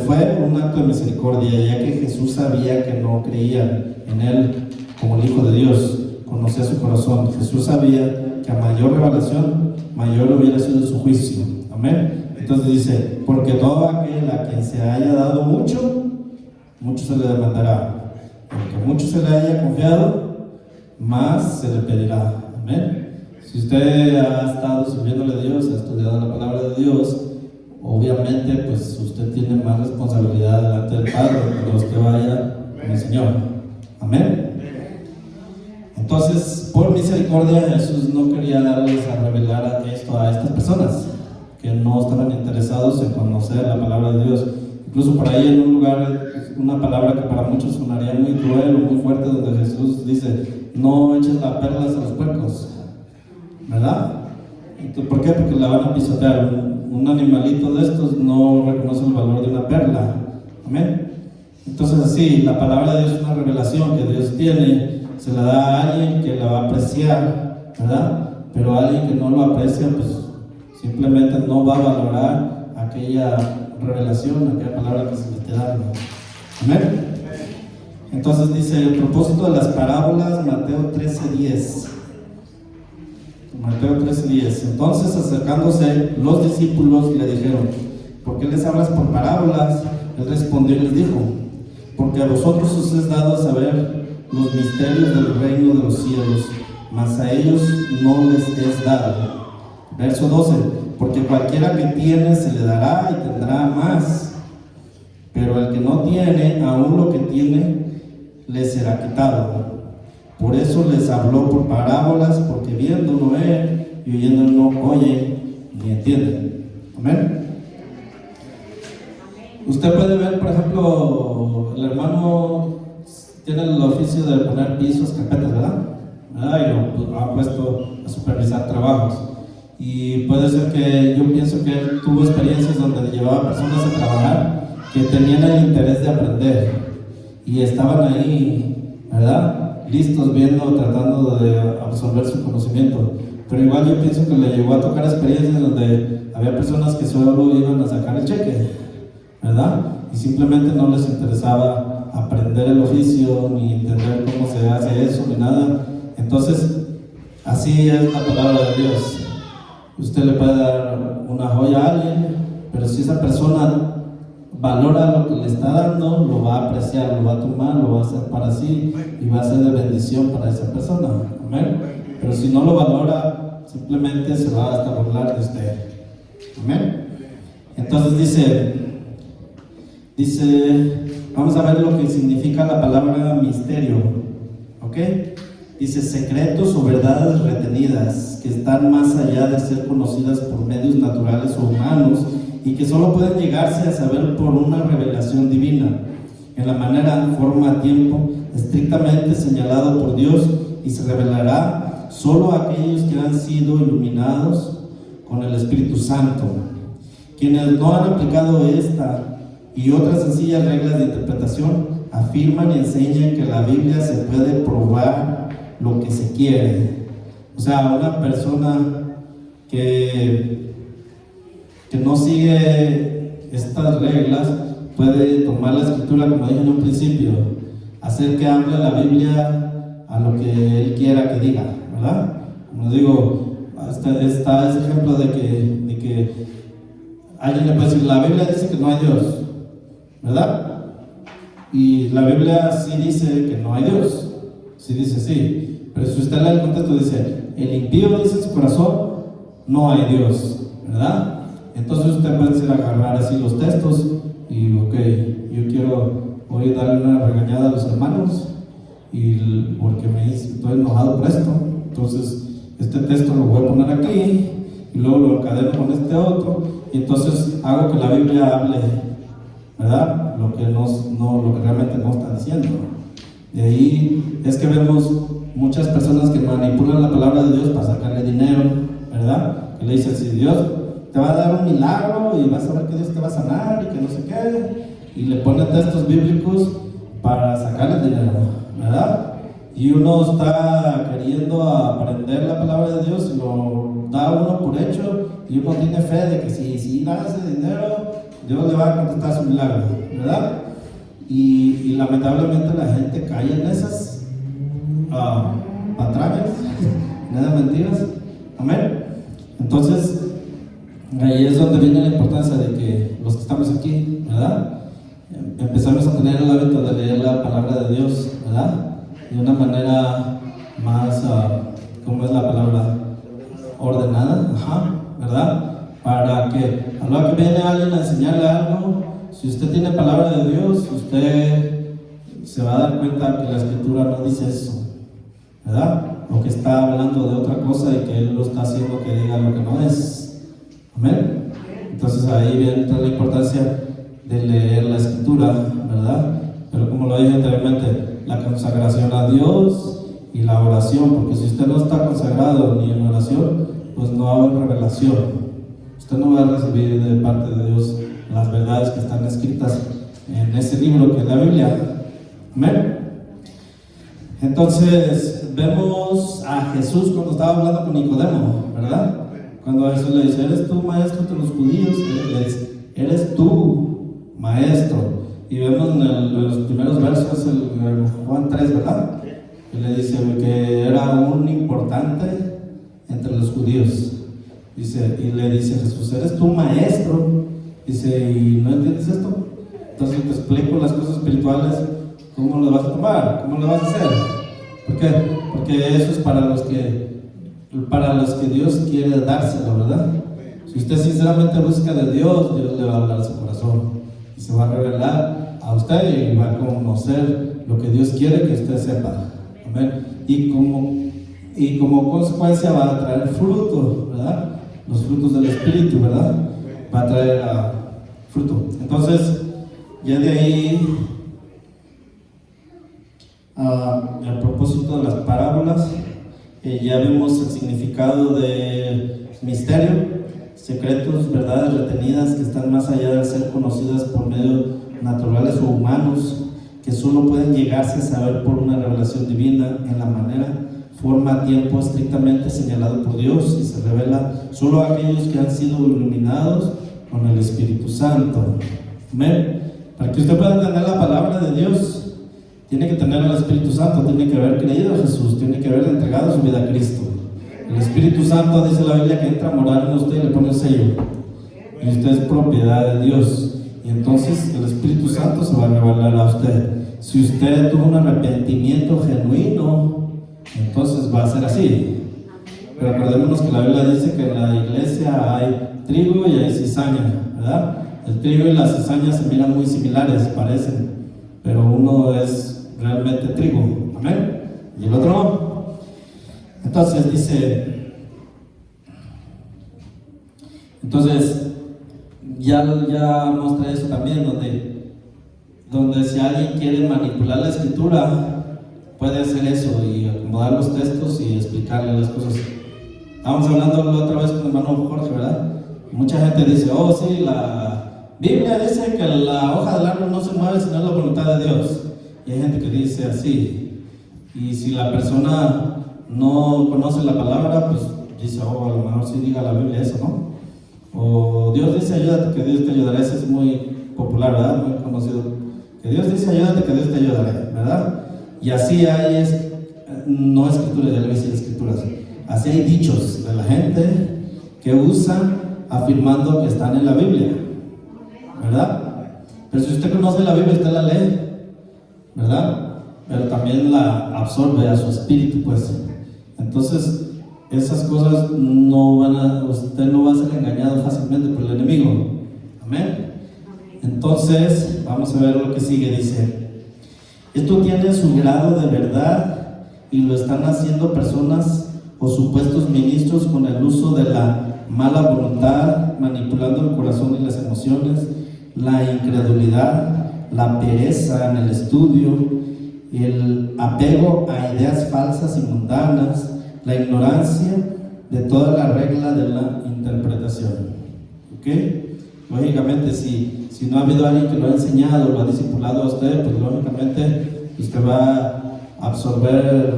fue un acto de misericordia, ya que Jesús sabía que no creían en Él como el Hijo de Dios. Conocía su corazón. Jesús sabía que a mayor revelación, mayor hubiera sido su juicio. Amén. Entonces dice, porque todo aquel a quien se haya dado mucho, mucho se le demandará. Porque mucho se le haya confiado, más se le pedirá. Amén. Si usted ha estado sirviéndole a Dios, ha estudiado la palabra de Dios, obviamente pues usted tiene más responsabilidad delante del Padre cuando usted vaya con el Señor. Amén. Entonces, por misericordia, Jesús no quería darles a revelar esto a estas personas que no estaban interesados en conocer la palabra de Dios. Incluso por ahí en un lugar, una palabra que para muchos sonaría muy cruel o muy fuerte, donde Jesús dice, no eches las perlas a los puercos, ¿verdad? ¿Por qué? Porque la van a pisotear. Un animalito de estos no reconoce el valor de una perla. Amén. Entonces así, la palabra de Dios es una revelación que Dios tiene, se la da a alguien que la va a apreciar, ¿verdad? Pero a alguien que no lo aprecia, pues simplemente no va a valorar aquella revelación, aquella palabra que se le esté dando. Amén. Entonces dice, el propósito de las parábolas, Mateo 13:10. Mateo 13:10. Entonces, acercándose los discípulos le dijeron, ¿por qué les hablas por parábolas? Él respondió y les dijo, porque a vosotros os es dado saber los misterios del reino de los cielos, mas a ellos no les es dado. Verso 12, porque cualquiera que tiene se le dará y tendrá más, pero el que no tiene, aún lo que tiene, le será quitado. Por eso les habló por parábolas, porque viendo no ven y oyendo no oyen ni entienden. Amén. Usted puede ver, por ejemplo, el hermano tiene el oficio de poner pisos, carpetas, ¿verdad? Y lo ha puesto a supervisar trabajos. Y puede ser que yo pienso que él tuvo experiencias donde llevaba personas a trabajar que tenían el interés de aprender y estaban ahí, ¿verdad? Listos viendo, tratando de absorber su conocimiento. Pero igual yo pienso que le llegó a tocar experiencias donde había personas que solo iban a sacar el cheque, ¿verdad? Y simplemente no les interesaba aprender el oficio, ni entender cómo se hace eso, ni nada. Entonces, así es la palabra de Dios. Usted le puede dar una joya a alguien, pero si esa persona valora lo que le está dando, lo va a apreciar, lo va a tomar, lo va a hacer para sí y va a ser de bendición para esa persona. Amén. Pero si no lo valora, simplemente se va hasta burlar de usted. Amén. Entonces dice, vamos a ver lo que significa la palabra misterio. ¿Ok? Dice secretos o verdades retenidas que están más allá de ser conocidas por medios naturales o humanos y que solo pueden llegarse a saber por una revelación divina, en la manera, forma, tiempo, estrictamente señalado por Dios, y se revelará solo a aquellos que han sido iluminados con el Espíritu Santo. Quienes no han aplicado esta y otras sencillas reglas de interpretación afirman y enseñan que la Biblia se puede probar lo que se quiere. O sea, una persona que no sigue estas reglas puede tomar la escritura, como dije en un principio, hacer que hable la Biblia a lo que él quiera que diga, ¿verdad? Como digo, está ese ejemplo de que alguien le puede decir, la Biblia dice que no hay Dios, ¿verdad? Y la Biblia sí dice que no hay Dios, sí dice sí, pero si usted lee el contexto dice, el impío dice en su corazón, no hay Dios, ¿verdad? Entonces usted puede decir, agarrar así los textos y ok, yo quiero hoy darle una regañada a los hermanos porque estoy enojado por esto, entonces este texto lo voy a poner aquí y luego lo encadeno con este otro y entonces hago que la Biblia hable, ¿verdad? Lo que realmente no está diciendo. De ahí es que vemos muchas personas que manipulan la palabra de Dios para sacarle dinero, ¿verdad? Que le dicen, si Dios te va a dar un milagro y vas a ver que Dios te va a sanar y que no sé qué, y le ponen textos bíblicos para sacar el dinero, ¿verdad? Y uno está queriendo aprender la palabra de Dios y lo da uno por hecho, y uno tiene fe de que si da ese dinero, Dios le va a contestar su milagro, ¿verdad? Y lamentablemente la gente cae en esas patrañas, en esas mentiras. Amén. Entonces, ahí es donde viene la importancia de que los que estamos aquí, ¿verdad? Empezamos a tener el hábito de leer la palabra de Dios, ¿verdad? De una manera más, ¿cómo es la palabra? Ordenada, ¿verdad? Para que a la hora que viene alguien a enseñarle algo, si usted tiene palabra de Dios, usted se va a dar cuenta que la Escritura no dice eso, ¿verdad? O que está hablando de otra cosa y que Él lo está haciendo que diga lo que no es. Amén. Entonces ahí viene la importancia de leer la Escritura, ¿verdad? Pero como lo dije anteriormente, la consagración a Dios y la oración, porque si usted no está consagrado ni en oración, pues no va a haber revelación. Usted no va a recibir de parte de Dios las verdades que están escritas en ese libro que es la Biblia. Amén. Entonces vemos a Jesús cuando estaba hablando con Nicodemo, ¿verdad? Cuando Jesús le dice, ¿eres tú maestro de los judíos? Él le dice, ¿eres tú maestro? Y vemos en los primeros versos, el Juan 3, ¿verdad? Y le dice que era un importante entre los judíos. Dice, y le dice Jesús, ¿eres tú maestro? Dice, ¿y no entiendes esto? Entonces te explico las cosas espirituales, ¿cómo lo vas a tomar? ¿Cómo lo vas a hacer? ¿Por qué? Porque eso es para los que Dios quiere dárselo, ¿verdad? Si usted sinceramente busca de Dios, Dios le va a hablar a su corazón y se va a revelar a usted y va a conocer lo que Dios quiere que usted sepa. Amén. Y como consecuencia va a traer fruto, ¿verdad? Los frutos del Espíritu, ¿verdad? Va a traer fruto. Entonces, ya de ahí, el propósito de las parábolas, ya vimos el significado de misterio, secretos, verdades retenidas que están más allá de ser conocidas por medios naturales o humanos, que solo pueden llegarse a saber por una revelación divina en la manera, forma, tiempo estrictamente señalado por Dios, y se revela solo a aquellos que han sido iluminados con el Espíritu Santo. Amén. Para que usted pueda entender la palabra de Dios, tiene que tener el Espíritu Santo, tiene que haber creído a Jesús, tiene que haber entregado su vida a Cristo. El Espíritu Santo, dice la Biblia, que entra a morar en usted y le pone un sello, y usted es propiedad de Dios, y entonces el Espíritu Santo se va a revelar a usted. Si usted tuvo un arrepentimiento genuino, entonces va a ser así. Pero recordémonos que la Biblia dice que en la iglesia hay trigo y hay cizaña, ¿verdad? El trigo y la cizaña se miran muy similares, parecen, pero uno es realmente trigo, amén, y el otro no. Entonces dice, ya mostré eso también, donde si alguien quiere manipular la Escritura, puede hacer eso y acomodar los textos y explicarle las cosas. Estábamos hablando la otra vez con el hermano Jorge, ¿verdad? Mucha gente dice, oh sí, la Biblia dice que la hoja del árbol no se mueve si no es la voluntad de Dios. Y hay gente que dice así. Y si la persona no conoce la palabra, pues dice, oh, a lo mejor sí diga la Biblia eso, ¿no? O Dios dice, ayúdate que Dios te ayudará. Ese es muy popular, ¿verdad? Muy conocido. Que Dios dice, ayúdate que Dios te ayudará, ¿verdad? Y así hay, no escrituras, ya le voy a decir escrituras. Así hay dichos de la gente que usan afirmando que están en la Biblia, ¿verdad? Pero si usted conoce la Biblia, usted la lee, ¿verdad? Pero también la absorbe a su espíritu, pues. Entonces, esas cosas usted no va a ser engañado fácilmente por el enemigo. Amén. Entonces, vamos a ver lo que sigue. Dice, esto tiene su grado de verdad y lo están haciendo personas o supuestos ministros con el uso de la mala voluntad, manipulando el corazón y las emociones, la incredulidad, la pereza en el estudio, el apego a ideas falsas y mundanas, la ignorancia de toda la regla de la interpretación. ¿Ok? lógicamente, si no ha habido alguien que lo ha enseñado, lo ha discipulado a usted, pues lógicamente usted va a absorber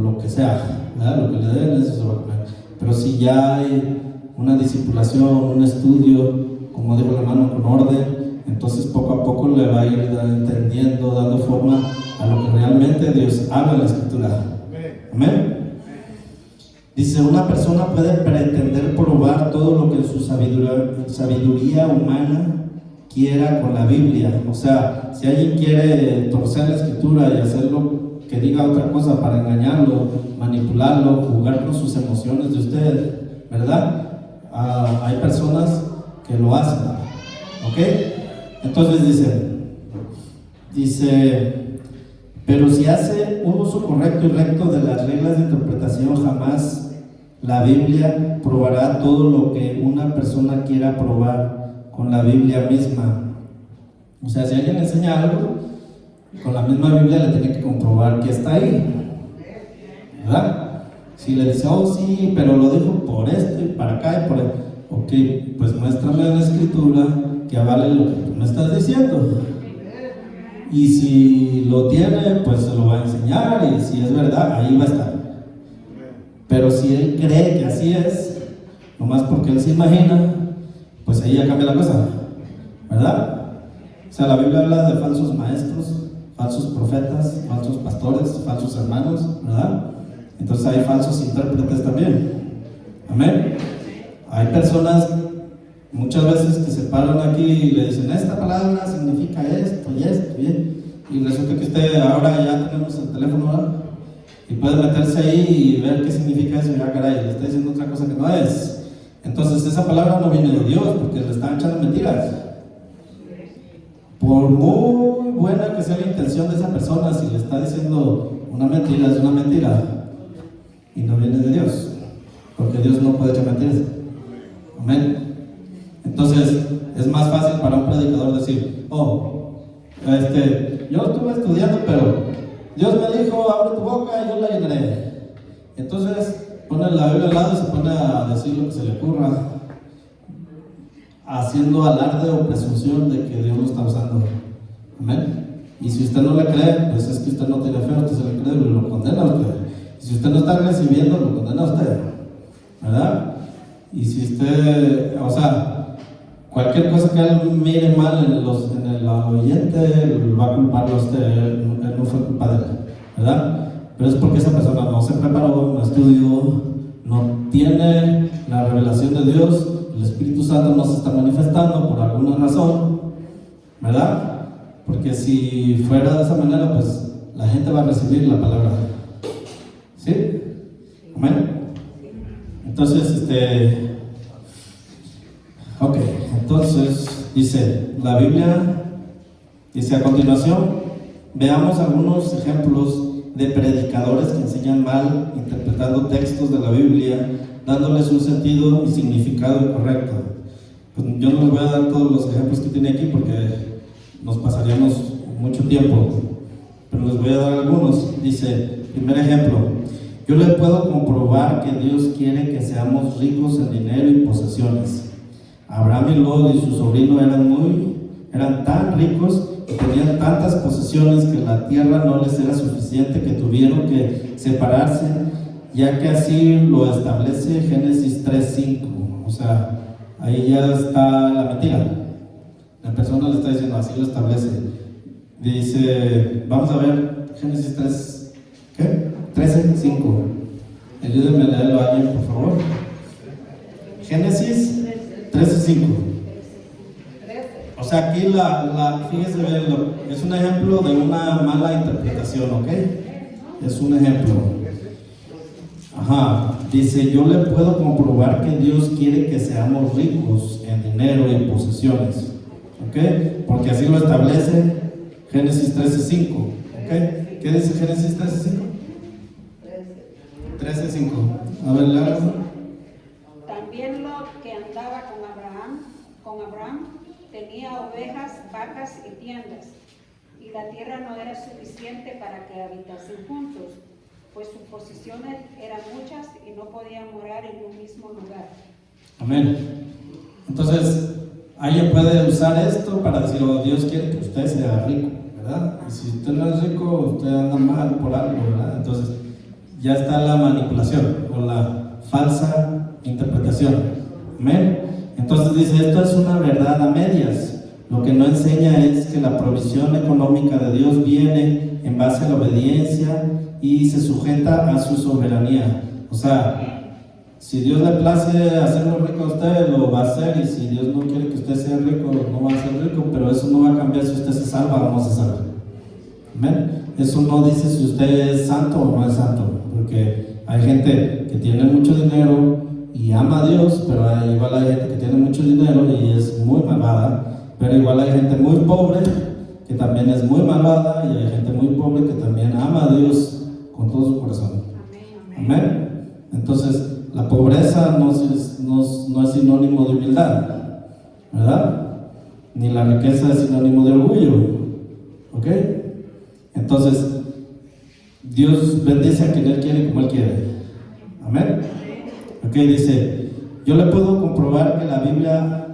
lo que sea, ¿verdad? Lo que le den, eso se va a comer. Pero si ya hay una discipulación, un estudio, como dijo el hermano, con orden, entonces poco a poco le va a ir entendiendo, dando forma a lo que realmente Dios habla en la Escritura. Amén. Dice, una persona puede pretender probar todo lo que en su sabiduría humana quiera con la Biblia. O sea, si alguien quiere torcer la Escritura y hacerlo que diga otra cosa para engañarlo, manipularlo, jugar con sus emociones de usted, ¿verdad? Hay personas que lo hacen, ¿ok? Entonces dice, pero si hace un uso correcto y recto de las reglas de interpretación, jamás la Biblia probará todo lo que una persona quiera probar con la Biblia misma. O sea, si alguien enseña algo, con la misma Biblia le tiene que comprobar que está ahí, ¿verdad? Si le dice, oh sí, pero lo dijo por esto y para acá y por ahí, ok, pues muéstrame en la Escritura que avale lo que tú me estás diciendo. Y si lo tiene, pues se lo va a enseñar, y si es verdad, ahí va a estar. Pero si él cree que así es, nomás porque él se imagina, pues ahí ya cambia la cosa, ¿verdad? O sea, la Biblia habla de falsos maestros, falsos profetas, falsos pastores, falsos hermanos, ¿verdad? Entonces hay falsos intérpretes también. Amén. Hay personas muchas veces que se paran aquí y le dicen, esta palabra significa esto y esto y resulta que usted ahora ya tenemos el teléfono, ¿verdad? Y puede meterse ahí y ver qué significa eso y ya caray, le está diciendo otra cosa que no es. Entonces esa palabra no viene de Dios porque le están echando mentiras. Por muy buena que sea la intención de esa persona, si le está diciendo una mentira, es una mentira y no viene de Dios, porque Dios no puede echar mentiras. Amén. Entonces es más fácil para un predicador decir, yo estuve estudiando, pero Dios me dijo, abre tu boca y yo la llenaré. Entonces pone la Biblia al lado y se pone a decir lo que se le ocurra, haciendo alarde o presunción de que Dios lo está usando. Amén. Y si usted no le cree, pues es que usted no tiene fe, usted se le cree y lo condena a usted. Y si usted no está recibiendo, lo condena a usted, ¿verdad? Y si usted, o sea, cualquier cosa que él mire mal en el oyente, va a culparlo a usted, él no fue culpa de él, ¿verdad? Pero es porque esa persona no se preparó, no estudió, no tiene la revelación de Dios, el Espíritu Santo no se está manifestando por alguna razón, ¿verdad? Porque si fuera de esa manera, pues la gente va a recibir la palabra. ¿Sí? Amén. Entonces, ok, entonces dice la Biblia, dice a continuación, veamos algunos ejemplos de predicadores que enseñan mal, interpretando textos de la Biblia, dándoles un sentido y significado incorrecto. Pues yo no les voy a dar todos los ejemplos que tiene aquí porque nos pasaríamos mucho tiempo, pero les voy a dar algunos. Dice, primer ejemplo, yo le puedo comprobar que Dios quiere que seamos ricos en dinero y posesiones. Abraham y Lot y su sobrino eran tan ricos y tenían tantas posesiones que la tierra no les era suficiente, que tuvieron que separarse, ya que así lo establece Génesis 3:5. O sea, ahí ya está la mentira. La persona le está diciendo, así lo establece. Dice, vamos a ver Génesis 13:5. Ayúdenme a leerlo a alguien, por favor. Génesis 13:5. O sea, aquí fíjese bien, es un ejemplo de una mala interpretación, ¿ok? Es un ejemplo. Ajá, dice, yo le puedo comprobar que Dios quiere que seamos ricos en dinero y posesiones, ¿ok? Porque así lo establece Génesis 13:5, ¿ok? ¿Qué dice Génesis 13:5? 13:5. A ver, léalo. También Lot, que andaba con Abraham, tenía ovejas, vacas y tiendas, y la tierra no era suficiente para que habitasen juntos, pues sus posesiones eran muchas y no podían morar en un mismo lugar. Amén. Entonces, alguien puede usar esto para decir, oh, Dios quiere que usted sea rico, ¿verdad? Y si usted no es rico, usted anda mal por algo, ¿verdad? Entonces, ya está la manipulación o la falsa interpretación. Amén. Entonces dice, esto es una verdad a medias. Lo que no enseña es que la provisión económica de Dios viene en base a la obediencia y se sujeta a su soberanía. O sea, si Dios le place hacerlo rico a usted, lo va a hacer, y si Dios no quiere que usted sea rico, no va a ser rico, pero eso no va a cambiar si usted se salva o no se salva. Amén. Eso no dice si usted es santo o no es santo, porque hay gente que tiene mucho dinero y ama a Dios, pero igual hay gente que tiene mucho dinero y es muy malvada, pero igual hay gente muy pobre que también es muy malvada, y hay gente muy pobre que también ama a Dios con todo su corazón. Amén. Entonces, la pobreza no es sinónimo de humildad, ¿verdad? Ni la riqueza es sinónimo de orgullo. ¿Ok? Entonces, Dios bendice a quien Él quiere como Él quiere. Amén. Ok, dice, yo le puedo comprobar que la Biblia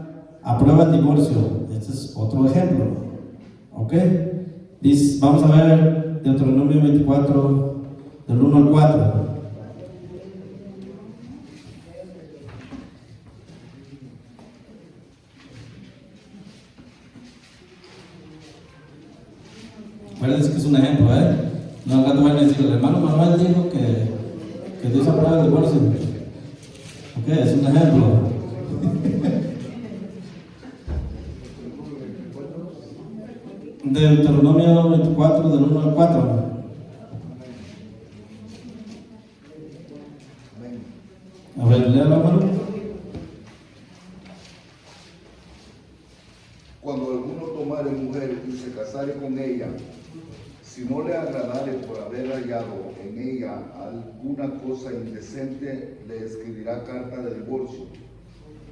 aprueba el divorcio. Este es otro ejemplo. Ok. Dice, vamos a ver Deuteronomio 24, del 1 al 4. Acuérdense que es un ejemplo, No, acá te van a decir, el hermano Manuel dijo que Dios aprueba el divorcio. Ok, es un ejemplo. Deuteronomio 24, del 1 al 4. A ver, léalo, hermano. Cuando alguno tomare mujer y se casare con ella, si no le agradare por haber hallado en ella alguna cosa indecente, le escribirá carta de divorcio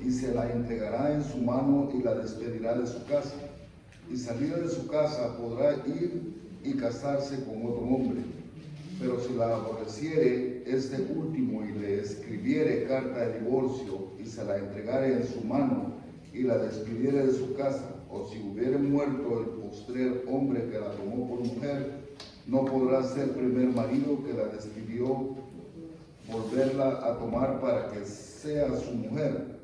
y se la entregará en su mano y la despedirá de su casa. Y salida de su casa podrá ir y casarse con otro hombre. Pero si la aborreciere este último y le escribiere carta de divorcio y se la entregare en su mano y la despidiere de su casa, o si hubiere muerto el postrer hombre que la tomó por mujer, no podrá ser primer marido que la despidió volverla a tomar para que sea su mujer,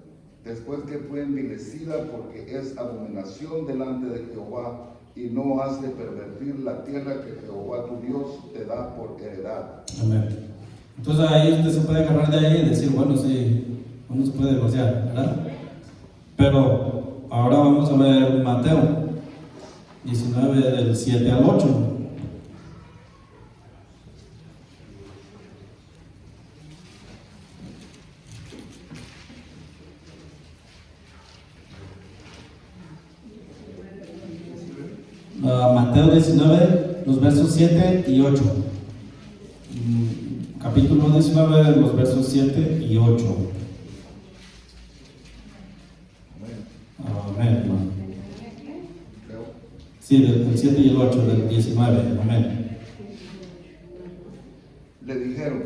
después que fue envilecida, porque es abominación delante de Jehová, y no has de pervertir la tierra que Jehová tu Dios te da por heredad. Amén. Entonces ahí usted se puede agarrar de ahí y decir, bueno, sí, uno se puede divorciar, ¿verdad? Pero ahora vamos a ver Mateo 19, del 7 al 8. Mateo 19, los versos 7 y 8. Capítulo 19, los versos 7 y 8. Amén, hermano. Sí, del 7 y el 8, del 19. Amén. Le dijeron,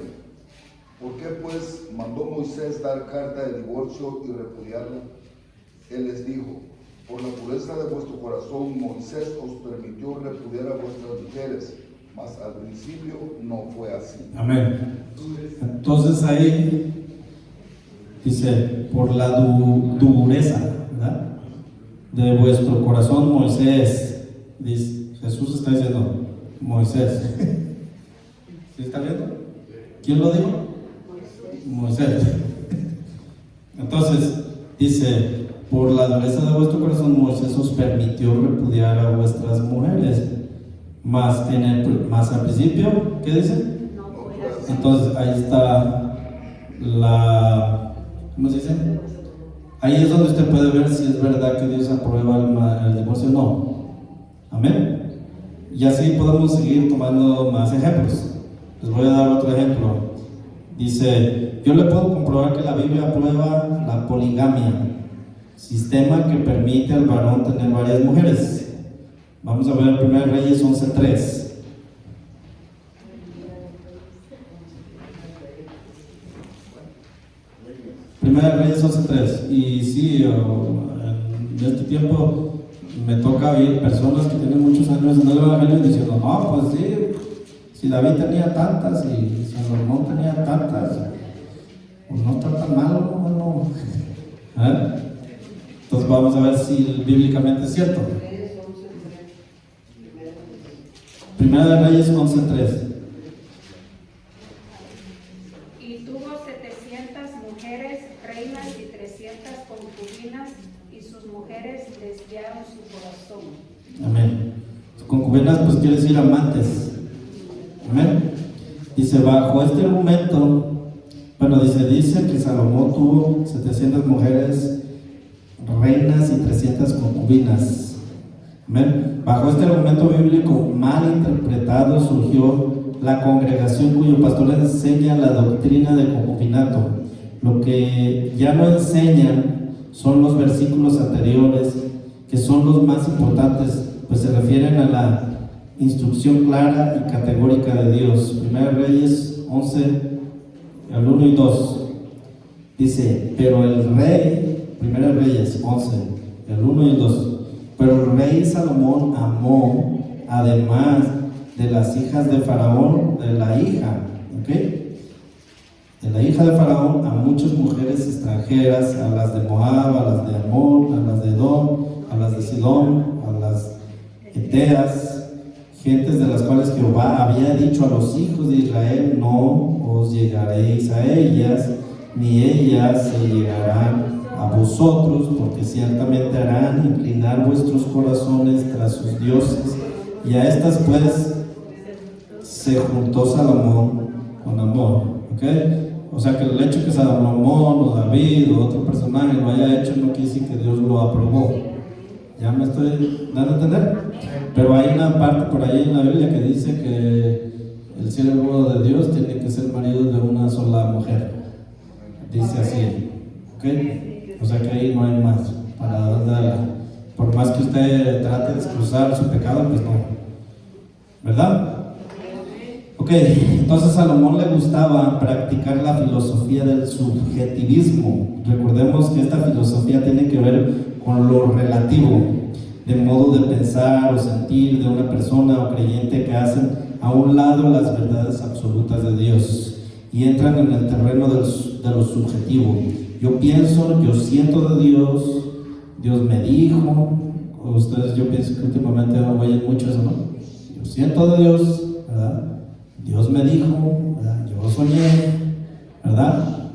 ¿por qué pues mandó Moisés dar carta de divorcio y repudiarla? Él les dijo, por la pureza de vuestro corazón Moisés os permitió repudiar a vuestras mujeres, mas al principio no fue así. Amén. Entonces ahí dice, por la dureza, ¿verdad?, de vuestro corazón Moisés, dice, Jesús está diciendo, Moisés. ¿Sí está viendo? ¿Quién lo dijo? Moisés. Entonces dice, por la dureza de vuestro corazón Moisés os permitió repudiar a vuestras mujeres, más al principio, ¿qué dice? Entonces ahí está ¿cómo se dice? Ahí es donde usted puede ver si es verdad que Dios aprueba el divorcio o no. Amén. Y así podemos seguir tomando más ejemplos. Les voy a dar otro ejemplo. Dice, yo le puedo comprobar que la Biblia aprueba la poligamia, sistema que permite al varón tener varias mujeres. Vamos a ver 1 Reyes 11:3. Primera Reyes 11:3. Y sí, en este tiempo me toca oír personas que tienen muchos años en el Evangelio diciendo, no, pues sí, si David tenía tantas y Salomón tenía tantas, pues no está tan malo, no. Entonces vamos a ver si bíblicamente es cierto. Primera de Reyes 11:3. Y tuvo 700 mujeres, reinas y 300 concubinas, y sus mujeres desviaron su corazón. Amén. Concubinas pues quiere decir amantes. Amén. Dice, bajo este argumento, bueno, dice que Salomón tuvo 700 mujeres, reinas y 300 concubinas. Amén. Bajo este argumento bíblico mal interpretado surgió la congregación cuyo pastor enseña la doctrina del concubinato. Lo que ya no enseñan son los versículos anteriores, que son los más importantes, pues se refieren a la instrucción clara y categórica de Dios. Primera Reyes 11, al 1 y 2. Dice, pero el rey, Primera Reyes 11, el 1 y el 2. Pero el rey Salomón amó, además de las hijas de Faraón, de la hija de Faraón, a muchas mujeres extranjeras, a las de Moab, a las de Amón, a las de Edom, a las de Sidón, a las Eteas, gentes de las cuales Jehová había dicho a los hijos de Israel, no os llegaréis a ellas, ni ellas se llegarán a vosotros, porque ciertamente harán inclinar vuestros corazones tras sus dioses. Y a estas pues se juntó Salomón con amor. O sea que el hecho que Salomón o David o otro personaje lo haya hecho no quiere decir que Dios lo aprobó. ¿Ya me estoy dando a entender? Pero hay una parte por ahí en la Biblia que dice que el siervo de Dios tiene que ser marido de una sola mujer. Dice así. O sea que ahí no hay más para darle. Por más que usted trate de excusar su pecado, pues no. ¿Verdad? Ok, entonces a Salomón le gustaba practicar la filosofía del subjetivismo. Recordemos que esta filosofía tiene que ver con lo relativo, de modo de pensar o sentir de una persona o creyente que hacen a un lado las verdades absolutas de Dios y entran en el terreno de lo subjetivo. Yo pienso, yo siento de Dios, Dios me dijo. Ustedes, yo pienso que últimamente oyen mucho eso, ¿no? Yo siento de Dios, ¿verdad? Dios me dijo, ¿verdad? Yo soñé, ¿verdad?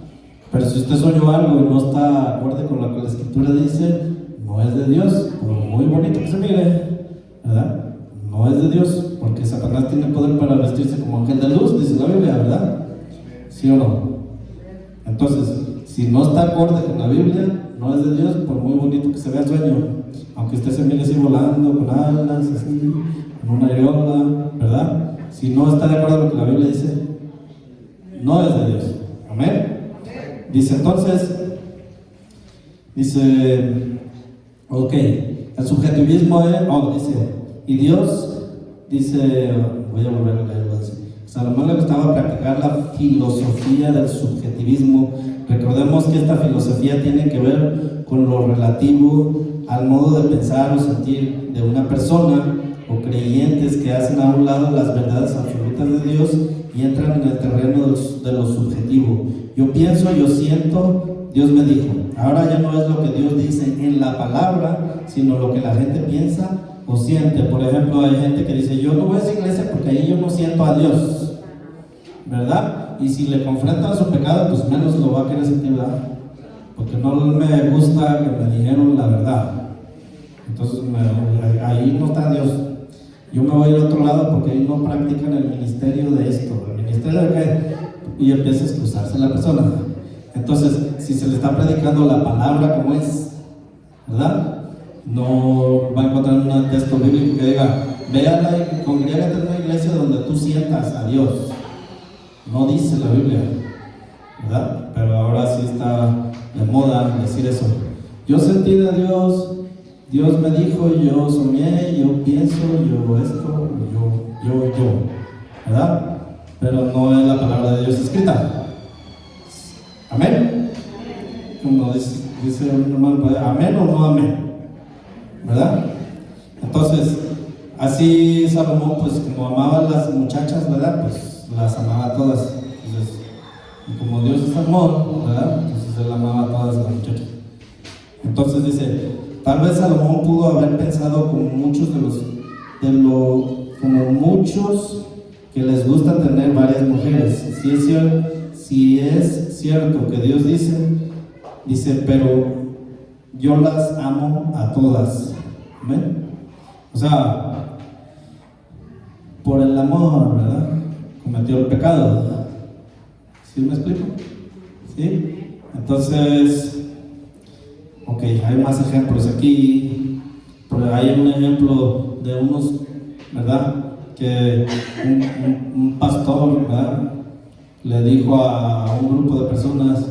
Pero si usted soñó algo y no está acorde con lo que la Escritura dice, no es de Dios, por muy bonito que se mire, ¿verdad? No es de Dios, porque Satanás tiene poder para vestirse como ángel de luz, dice la Biblia, ¿verdad? ¿Sí o no? Entonces, si no está acorde con la Biblia, no es de Dios, por muy bonito que se vea el sueño. Aunque usted se mire así volando, con alas, así, con una aureola, ¿verdad? Si no está de acuerdo con lo que la Biblia dice, no es de Dios. Amén. Dice entonces, ok, el subjetivismo es, dice, y Dios, dice, voy a volver a leerlo así. Salomón le gustaba practicar la filosofía del subjetivismo. Recordemos que esta filosofía tiene que ver con lo relativo al modo de pensar o sentir de una persona o creyentes que hacen a un lado las verdades absolutas de Dios y entran en el terreno de lo subjetivo. Yo pienso, yo siento, Dios me dijo. Ahora ya no es lo que Dios dice en la palabra, sino lo que la gente piensa o siente. Por ejemplo, hay gente que dice, yo no voy a esa iglesia porque ahí yo no siento a Dios, ¿verdad? Y si le confrontan su pecado, pues menos lo va a querer sentir, ¿verdad? Porque no me gusta que me dijeron la verdad. Entonces ahí no está Dios. Yo me voy al otro lado porque ahí no practican el ministerio de esto. ¿El ministerio de qué? Y empieza a excusarse la persona. Entonces, si se le está predicando la palabra como es, ¿verdad? No va a encontrar un texto bíblico que diga, véala y congrégate en una iglesia donde tú sientas a Dios. No dice la Biblia, ¿verdad? Pero ahora sí está de moda decir eso. Yo sentí de Dios, Dios me dijo, yo soñé, yo pienso, yo esto, yo, ¿verdad? Pero no es la palabra de Dios escrita. ¿Amén? Como dice un hermano, ¿amén o no amén? ¿verdad? Entonces, así Salomón, pues como amaba a las muchachas, ¿verdad? Pues las amaba a todas. Entonces, y como Dios es amor, ¿verdad? Entonces él amaba a todas las muchachas. Entonces dice, tal vez Salomón pudo haber pensado como muchos como muchos que les gusta tener varias mujeres. Si es cierto que Dios dice, pero yo las amo a todas. ¿Ven? O sea, por el amor, ¿verdad? Cometió el pecado. ¿Sí me explico? ¿Sí? Entonces, ok, hay más ejemplos aquí. Pero hay un ejemplo de unos, ¿verdad? Que un pastor, ¿verdad? Le dijo a un grupo de personas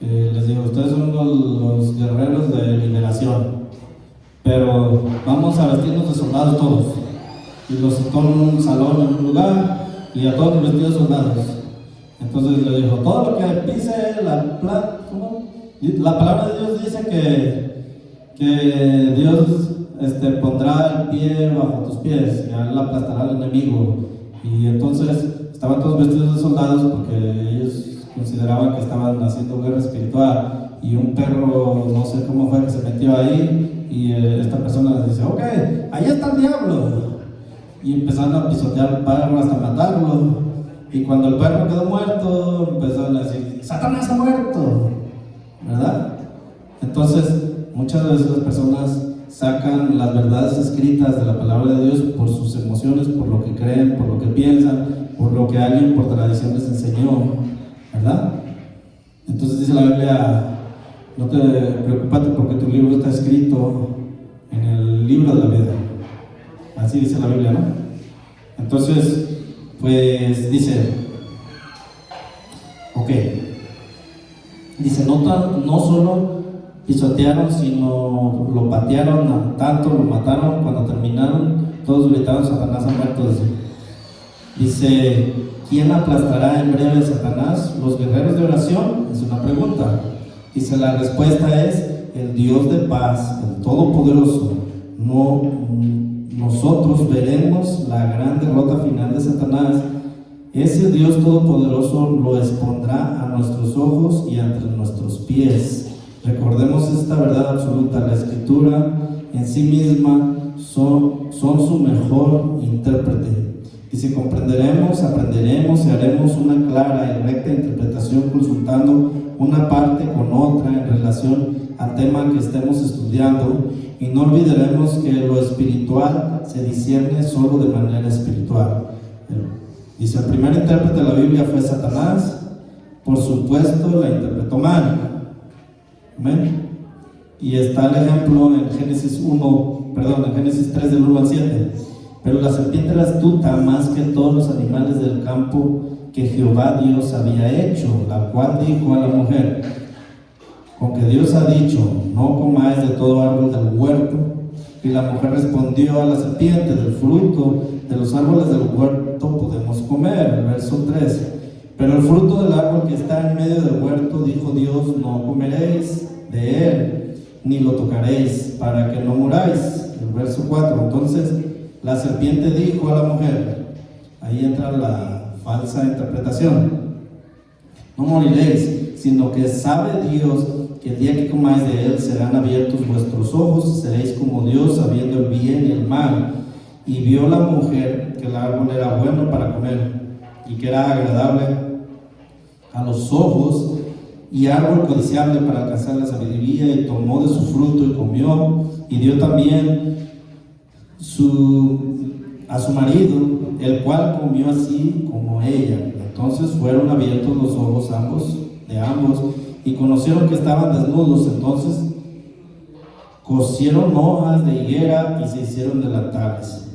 que les dijo, ustedes son los guerreros de liberación, pero vamos a vestirnos de soldados todos. Y los sentó en un salón, en un lugar, y a todos vestidos de soldados. Entonces le dijo, todo lo que pise la palabra de Dios dice que Dios pondrá el pie bajo tus pies, y a él aplastará al enemigo. Y entonces estaban todos vestidos de soldados porque ellos consideraban que estaban haciendo guerra espiritual, y un perro, no sé cómo fue que se metió ahí, y esta persona les dice, ok, ahí está el diablo, y empezaron a pisotear al perro hasta matarlo, y cuando el perro quedó muerto, empezaron a decir, Satanás ha muerto, ¿verdad? Entonces, muchas veces las personas sacan las verdades escritas de la palabra de Dios por sus emociones, por lo que creen, por lo que piensan, por lo que alguien por tradición les enseñó, ¿verdad? Entonces dice la Biblia, no te preocupes porque tu libro está escrito en el libro de la vida. Así dice la Biblia, ¿no? Entonces, pues dice, ok, dice, no solo pisotearon, sino lo patearon tanto, lo mataron. Cuando terminaron, todos gritaron, Satanás ha muerto. Dice, ¿quién aplastará en breve a Satanás? ¿Los guerreros de oración? Es una pregunta. Dice, la respuesta es el Dios de paz, el Todopoderoso. Nosotros veremos la gran derrota final de Satanás. Ese Dios Todopoderoso lo expondrá a nuestros ojos y ante nuestros pies. Recordemos esta verdad absoluta: la Escritura en sí misma son su mejor intérprete. Y si comprenderemos, aprenderemos y haremos una clara y recta interpretación consultando una parte con otra en relación al tema que estemos estudiando, y no olvidaremos que lo espiritual se discierne solo de manera espiritual. Dice, el primer intérprete de la Biblia fue Satanás. Por supuesto, la interpretó mal. Amén. Y está el ejemplo en Génesis 3 del 1 al 7. Pero la serpiente era astuta más que todos los animales del campo que Jehová Dios había hecho, la cual dijo a la mujer, con que Dios ha dicho, no comáis de todo árbol del huerto. Y la mujer respondió a la serpiente, del fruto de los árboles del huerto podemos comer. El verso 3. Pero el fruto del árbol que está en medio del huerto, dijo Dios, no comeréis de él, ni lo tocaréis, para que no muráis. El verso 4. Entonces la serpiente dijo a la mujer, ahí entra la falsa interpretación, no moriréis, sino que sabe Dios que el día que comáis de él serán abiertos vuestros ojos, seréis como Dios, sabiendo el bien y el mal. Y vio la mujer que el árbol era bueno para comer, y que era agradable a los ojos, y árbol codiciable para alcanzar la sabiduría, y tomó de su fruto y comió, y dio también a su marido, el cual comió así como ella. Entonces fueron abiertos los ojos de ambos, y conocieron que estaban desnudos. Entonces cosieron hojas de higuera y se hicieron delantales.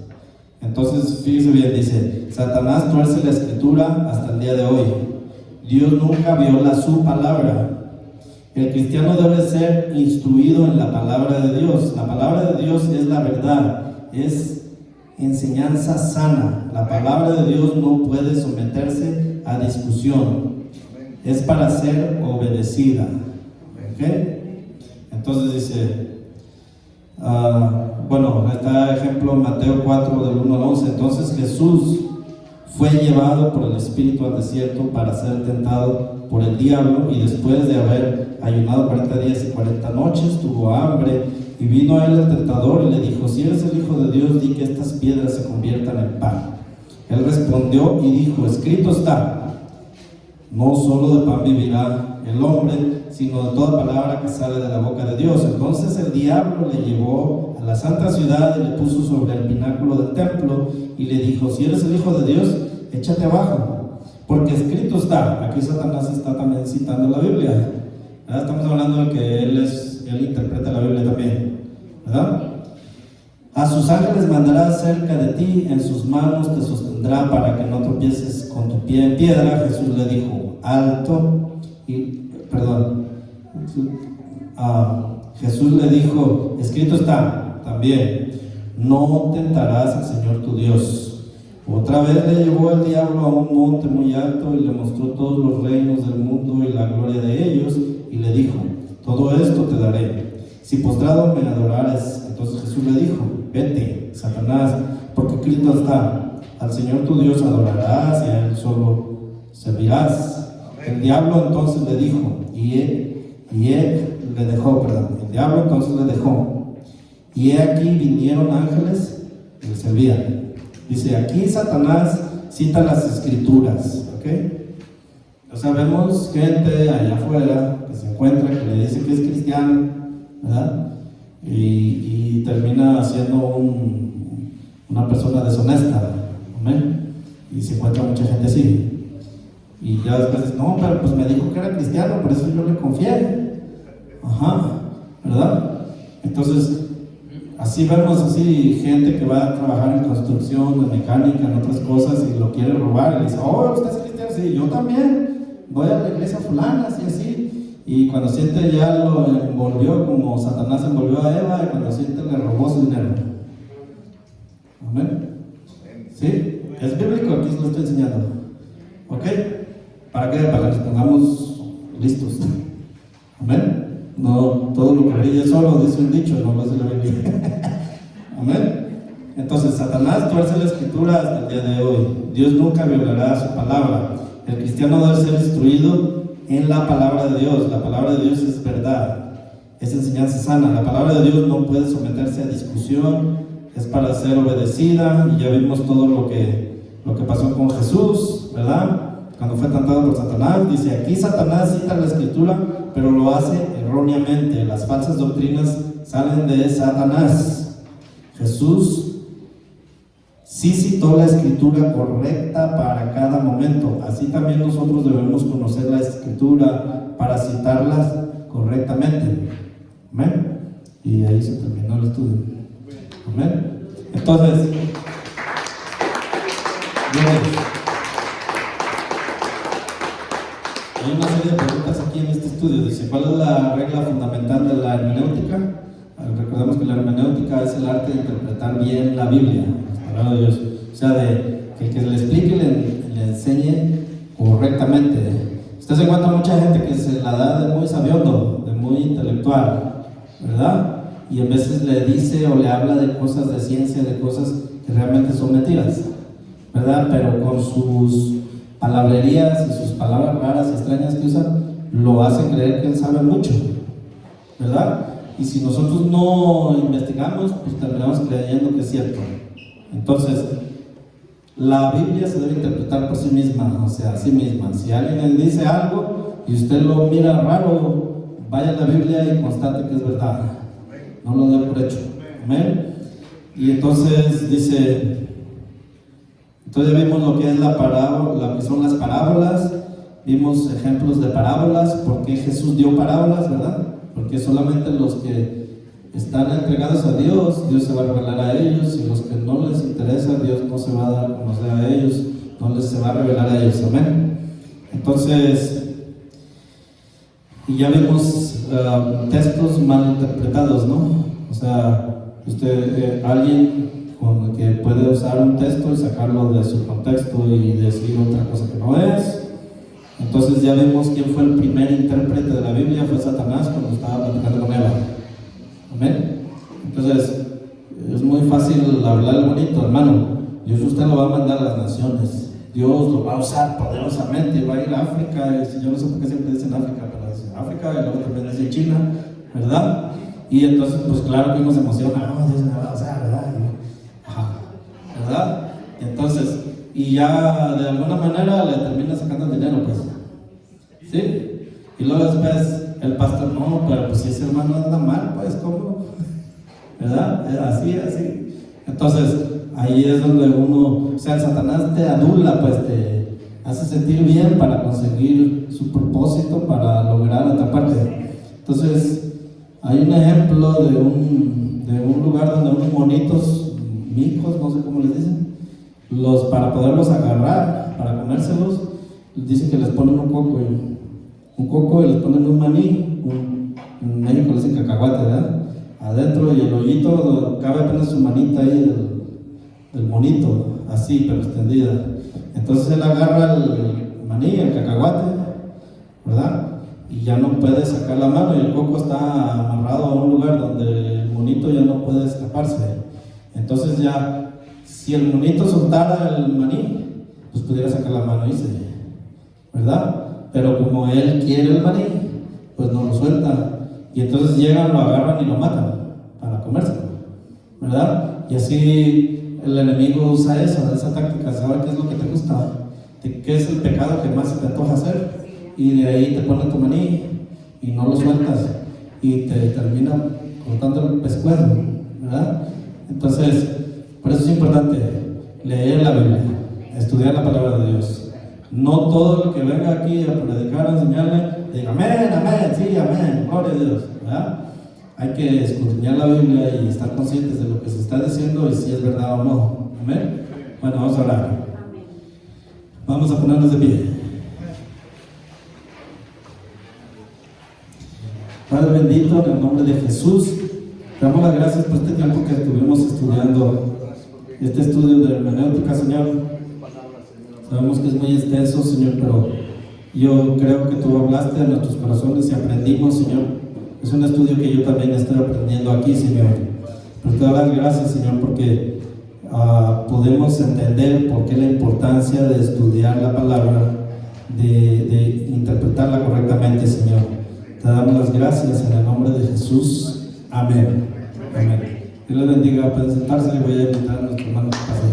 Entonces fíjese bien, dice, Satanás tuerce la Escritura hasta el día de hoy. Dios nunca viola su palabra. El cristiano debe ser instruido en la palabra de Dios. La palabra de Dios es la verdad, es enseñanza sana. La palabra de Dios no puede someterse a discusión, es para ser obedecida. ¿Okay? Entonces dice, Bueno, está ejemplo en Mateo 4 del 1 al 11. Entonces Jesús fue llevado por el Espíritu al desierto para ser tentado por el diablo, y después de haber ayunado 40 días y 40 noches tuvo hambre, y vino a él el tentador y le dijo: si eres el Hijo de Dios, di que estas piedras se conviertan en pan. Él respondió y dijo: escrito está, no solo de pan vivirá el hombre, sino de toda palabra que sale de la boca de Dios. Entonces el diablo le llevó a la santa ciudad y le puso sobre el pináculo del templo y le dijo: si eres el Hijo de Dios, échate abajo, porque escrito está. Aquí Satanás está también citando la Biblia, ¿verdad? Estamos hablando de que él interpreta la Biblia también, ¿verdad? A sus ángeles mandará cerca de ti, en sus manos te sostendrá para que no tropieces con tu pie en piedra. Jesús le dijo: alto, Jesús le dijo: escrito está también, no tentarás al Señor tu Dios. Otra vez le llevó el diablo a un monte muy alto y le mostró todos los reinos del mundo y la gloria de ellos, y le dijo: todo esto te daré, si postrado me adorares. Entonces Jesús le dijo: vete, Satanás, porque escrito está, al Señor tu Dios adorarás y a Él solo servirás. El diablo entonces le dijo, el diablo entonces le dejó, y he aquí vinieron ángeles y le servían. Dice, aquí Satanás cita las escrituras, ¿ok? O sea, vemos gente allá afuera que se encuentra, que le dice que es cristiano, ¿verdad? Y termina siendo una persona deshonesta, ¿amén? Y se encuentra mucha gente así. Y ya después dice: no, pero pues me dijo que era cristiano, por eso yo le confié. Ajá, ¿verdad? Entonces, así vemos así gente que va a trabajar en construcción, en mecánica, en otras cosas, y lo quiere robar, y le dice: oh, ¿usted es cristiano? Sí, yo también, voy a la iglesia fulana, así. Y cuando siente, ya lo envolvió como Satanás envolvió a Eva, y cuando siente le robó su dinero. Amén. ¿Sí? Es bíblico, aquí se lo estoy enseñando. ¿Ok? ¿Para qué? Para que nos pongamos listos. Amén. No todo lo que brilla solo, dice un dicho, no lo hace la Biblia. Amén. Entonces Satanás tuerce la escritura hasta el día de hoy. Dios nunca violará su palabra. El cristiano debe ser instruido en la palabra de Dios. La palabra de Dios es verdad, es enseñanza sana. La palabra de Dios no puede someterse a discusión, es para ser obedecida. Y ya vimos todo lo que pasó con Jesús, ¿verdad? Cuando fue tentado por Satanás. Dice, aquí Satanás cita la escritura, pero lo hace erróneamente. Las falsas doctrinas salen de Satanás. Jesús sí citó la escritura correcta para cada momento. Así también nosotros debemos conocer la escritura para citarlas correctamente. Amén. Y ahí se terminó el estudio. Amén. Entonces, hay una serie de preguntas aquí en este estudio. Dice, ¿cuál es la regla fundamental de la hermenéutica? Recordemos que la hermenéutica es el arte de interpretar bien la Biblia, la palabra de Dios. O sea, de que el que le explique le enseñe correctamente. Usted se encuentra mucha gente que se la da de muy sabiondo, de muy intelectual, ¿verdad? Y a veces le dice o le habla de cosas de ciencia, de cosas que realmente son mentiras, ¿verdad? Pero con sus palabrerías y sus palabras raras y extrañas que usan, lo hace creer que él sabe mucho, ¿verdad? Y si nosotros no investigamos, pues terminamos creyendo que es cierto. Entonces, la Biblia se debe interpretar por sí misma, o sea, a sí misma. Si alguien le dice algo y usted lo mira raro, vaya a la Biblia y constate que es verdad. No lo dé por hecho. Amén. Y entonces dice, entonces ya vimos lo que es la parábola, lo que son las parábolas, vimos ejemplos de parábolas, por qué Jesús dio parábolas, ¿verdad? Porque solamente los que están entregados a Dios, Dios se va a revelar a ellos, y los que no les interesa, Dios no se va a dar a conocer a ellos, no les se va a revelar a ellos. Amén. Entonces, y ya vimos textos mal interpretados, ¿no? O sea, alguien que puede usar un texto y sacarlo de su contexto y decir otra cosa que no es. Entonces ya vimos quién fue el primer intérprete de la Biblia, fue Satanás cuando estaba platicando con Eva. Amén. Entonces, es muy fácil hablar bonito, hermano. Dios usted lo va a mandar a las naciones. Dios lo va a usar poderosamente. Va a ir a África. Yo no sé por qué siempre dicen África, pero dicen África y luego también dicen China, ¿verdad? Y entonces, pues claro que uno se emociona. No, Dios me va a usar, ¿verdad? Ajá, ¿verdad? Entonces, y ya de alguna manera le termina sacando el dinero, pues. ¿Sí? Y luego después el pastor, no, pero pues si ese hermano anda mal, pues, ¿cómo? ¿Verdad? Así. Entonces, ahí es donde uno, o sea, el Satanás te adula, pues te hace sentir bien para conseguir su propósito, para lograr atraparte. Entonces, hay un ejemplo de un lugar donde unos monitos, micos, no sé cómo les dicen, para poderlos agarrar, para comérselos, dicen que les ponen un coco y les ponen un maní, en México le dicen cacahuate, ¿verdad? Adentro, y el hoyito cabe apenas su manita ahí del monito, así, pero extendida. Entonces él agarra el maní, el cacahuate, ¿verdad? Y ya no puede sacar la mano, y el coco está amarrado a un lugar donde el monito ya no puede escaparse. Entonces ya, si el monito soltara el maní, pues pudiera sacar la mano y ¿verdad? Pero como él quiere el maní, pues no lo suelta. Y entonces llegan, lo agarran y lo matan para comérselo, ¿verdad? Y así el enemigo usa esa táctica. ¿Sabe qué es lo que te gusta? ¿Qué es el pecado que más se te antoja hacer? Y de ahí te pone tu maní y no lo sueltas y te termina cortando el pescuezo, ¿verdad? Entonces, por eso es importante leer la Biblia, estudiar la palabra de Dios. No todo el que venga aquí a predicar, a enseñarle, diga amén, amén, sí, amén, gloria a Dios, ¿verdad? Hay que escudriñar la Biblia y estar conscientes de lo que se está diciendo y si es verdad o no. Amén. Bueno, vamos a orar. Vamos a ponernos de pie. Padre bendito, en el nombre de Jesús, te damos las gracias por este tiempo que estuvimos estudiando este estudio de hermenéutica, Señor. Sabemos que es muy extenso, Señor, pero yo creo que tú hablaste a nuestros corazones y aprendimos, Señor. Es un estudio que yo también estoy aprendiendo aquí, Señor. Pero te doy las gracias, Señor, porque podemos entender por qué la importancia de estudiar la palabra, de interpretarla correctamente, Señor. Te damos las gracias en el nombre de Jesús. Amén. Amén. Dios les bendiga. Pueden sentarse y voy a invitar a nuestro hermano que pase.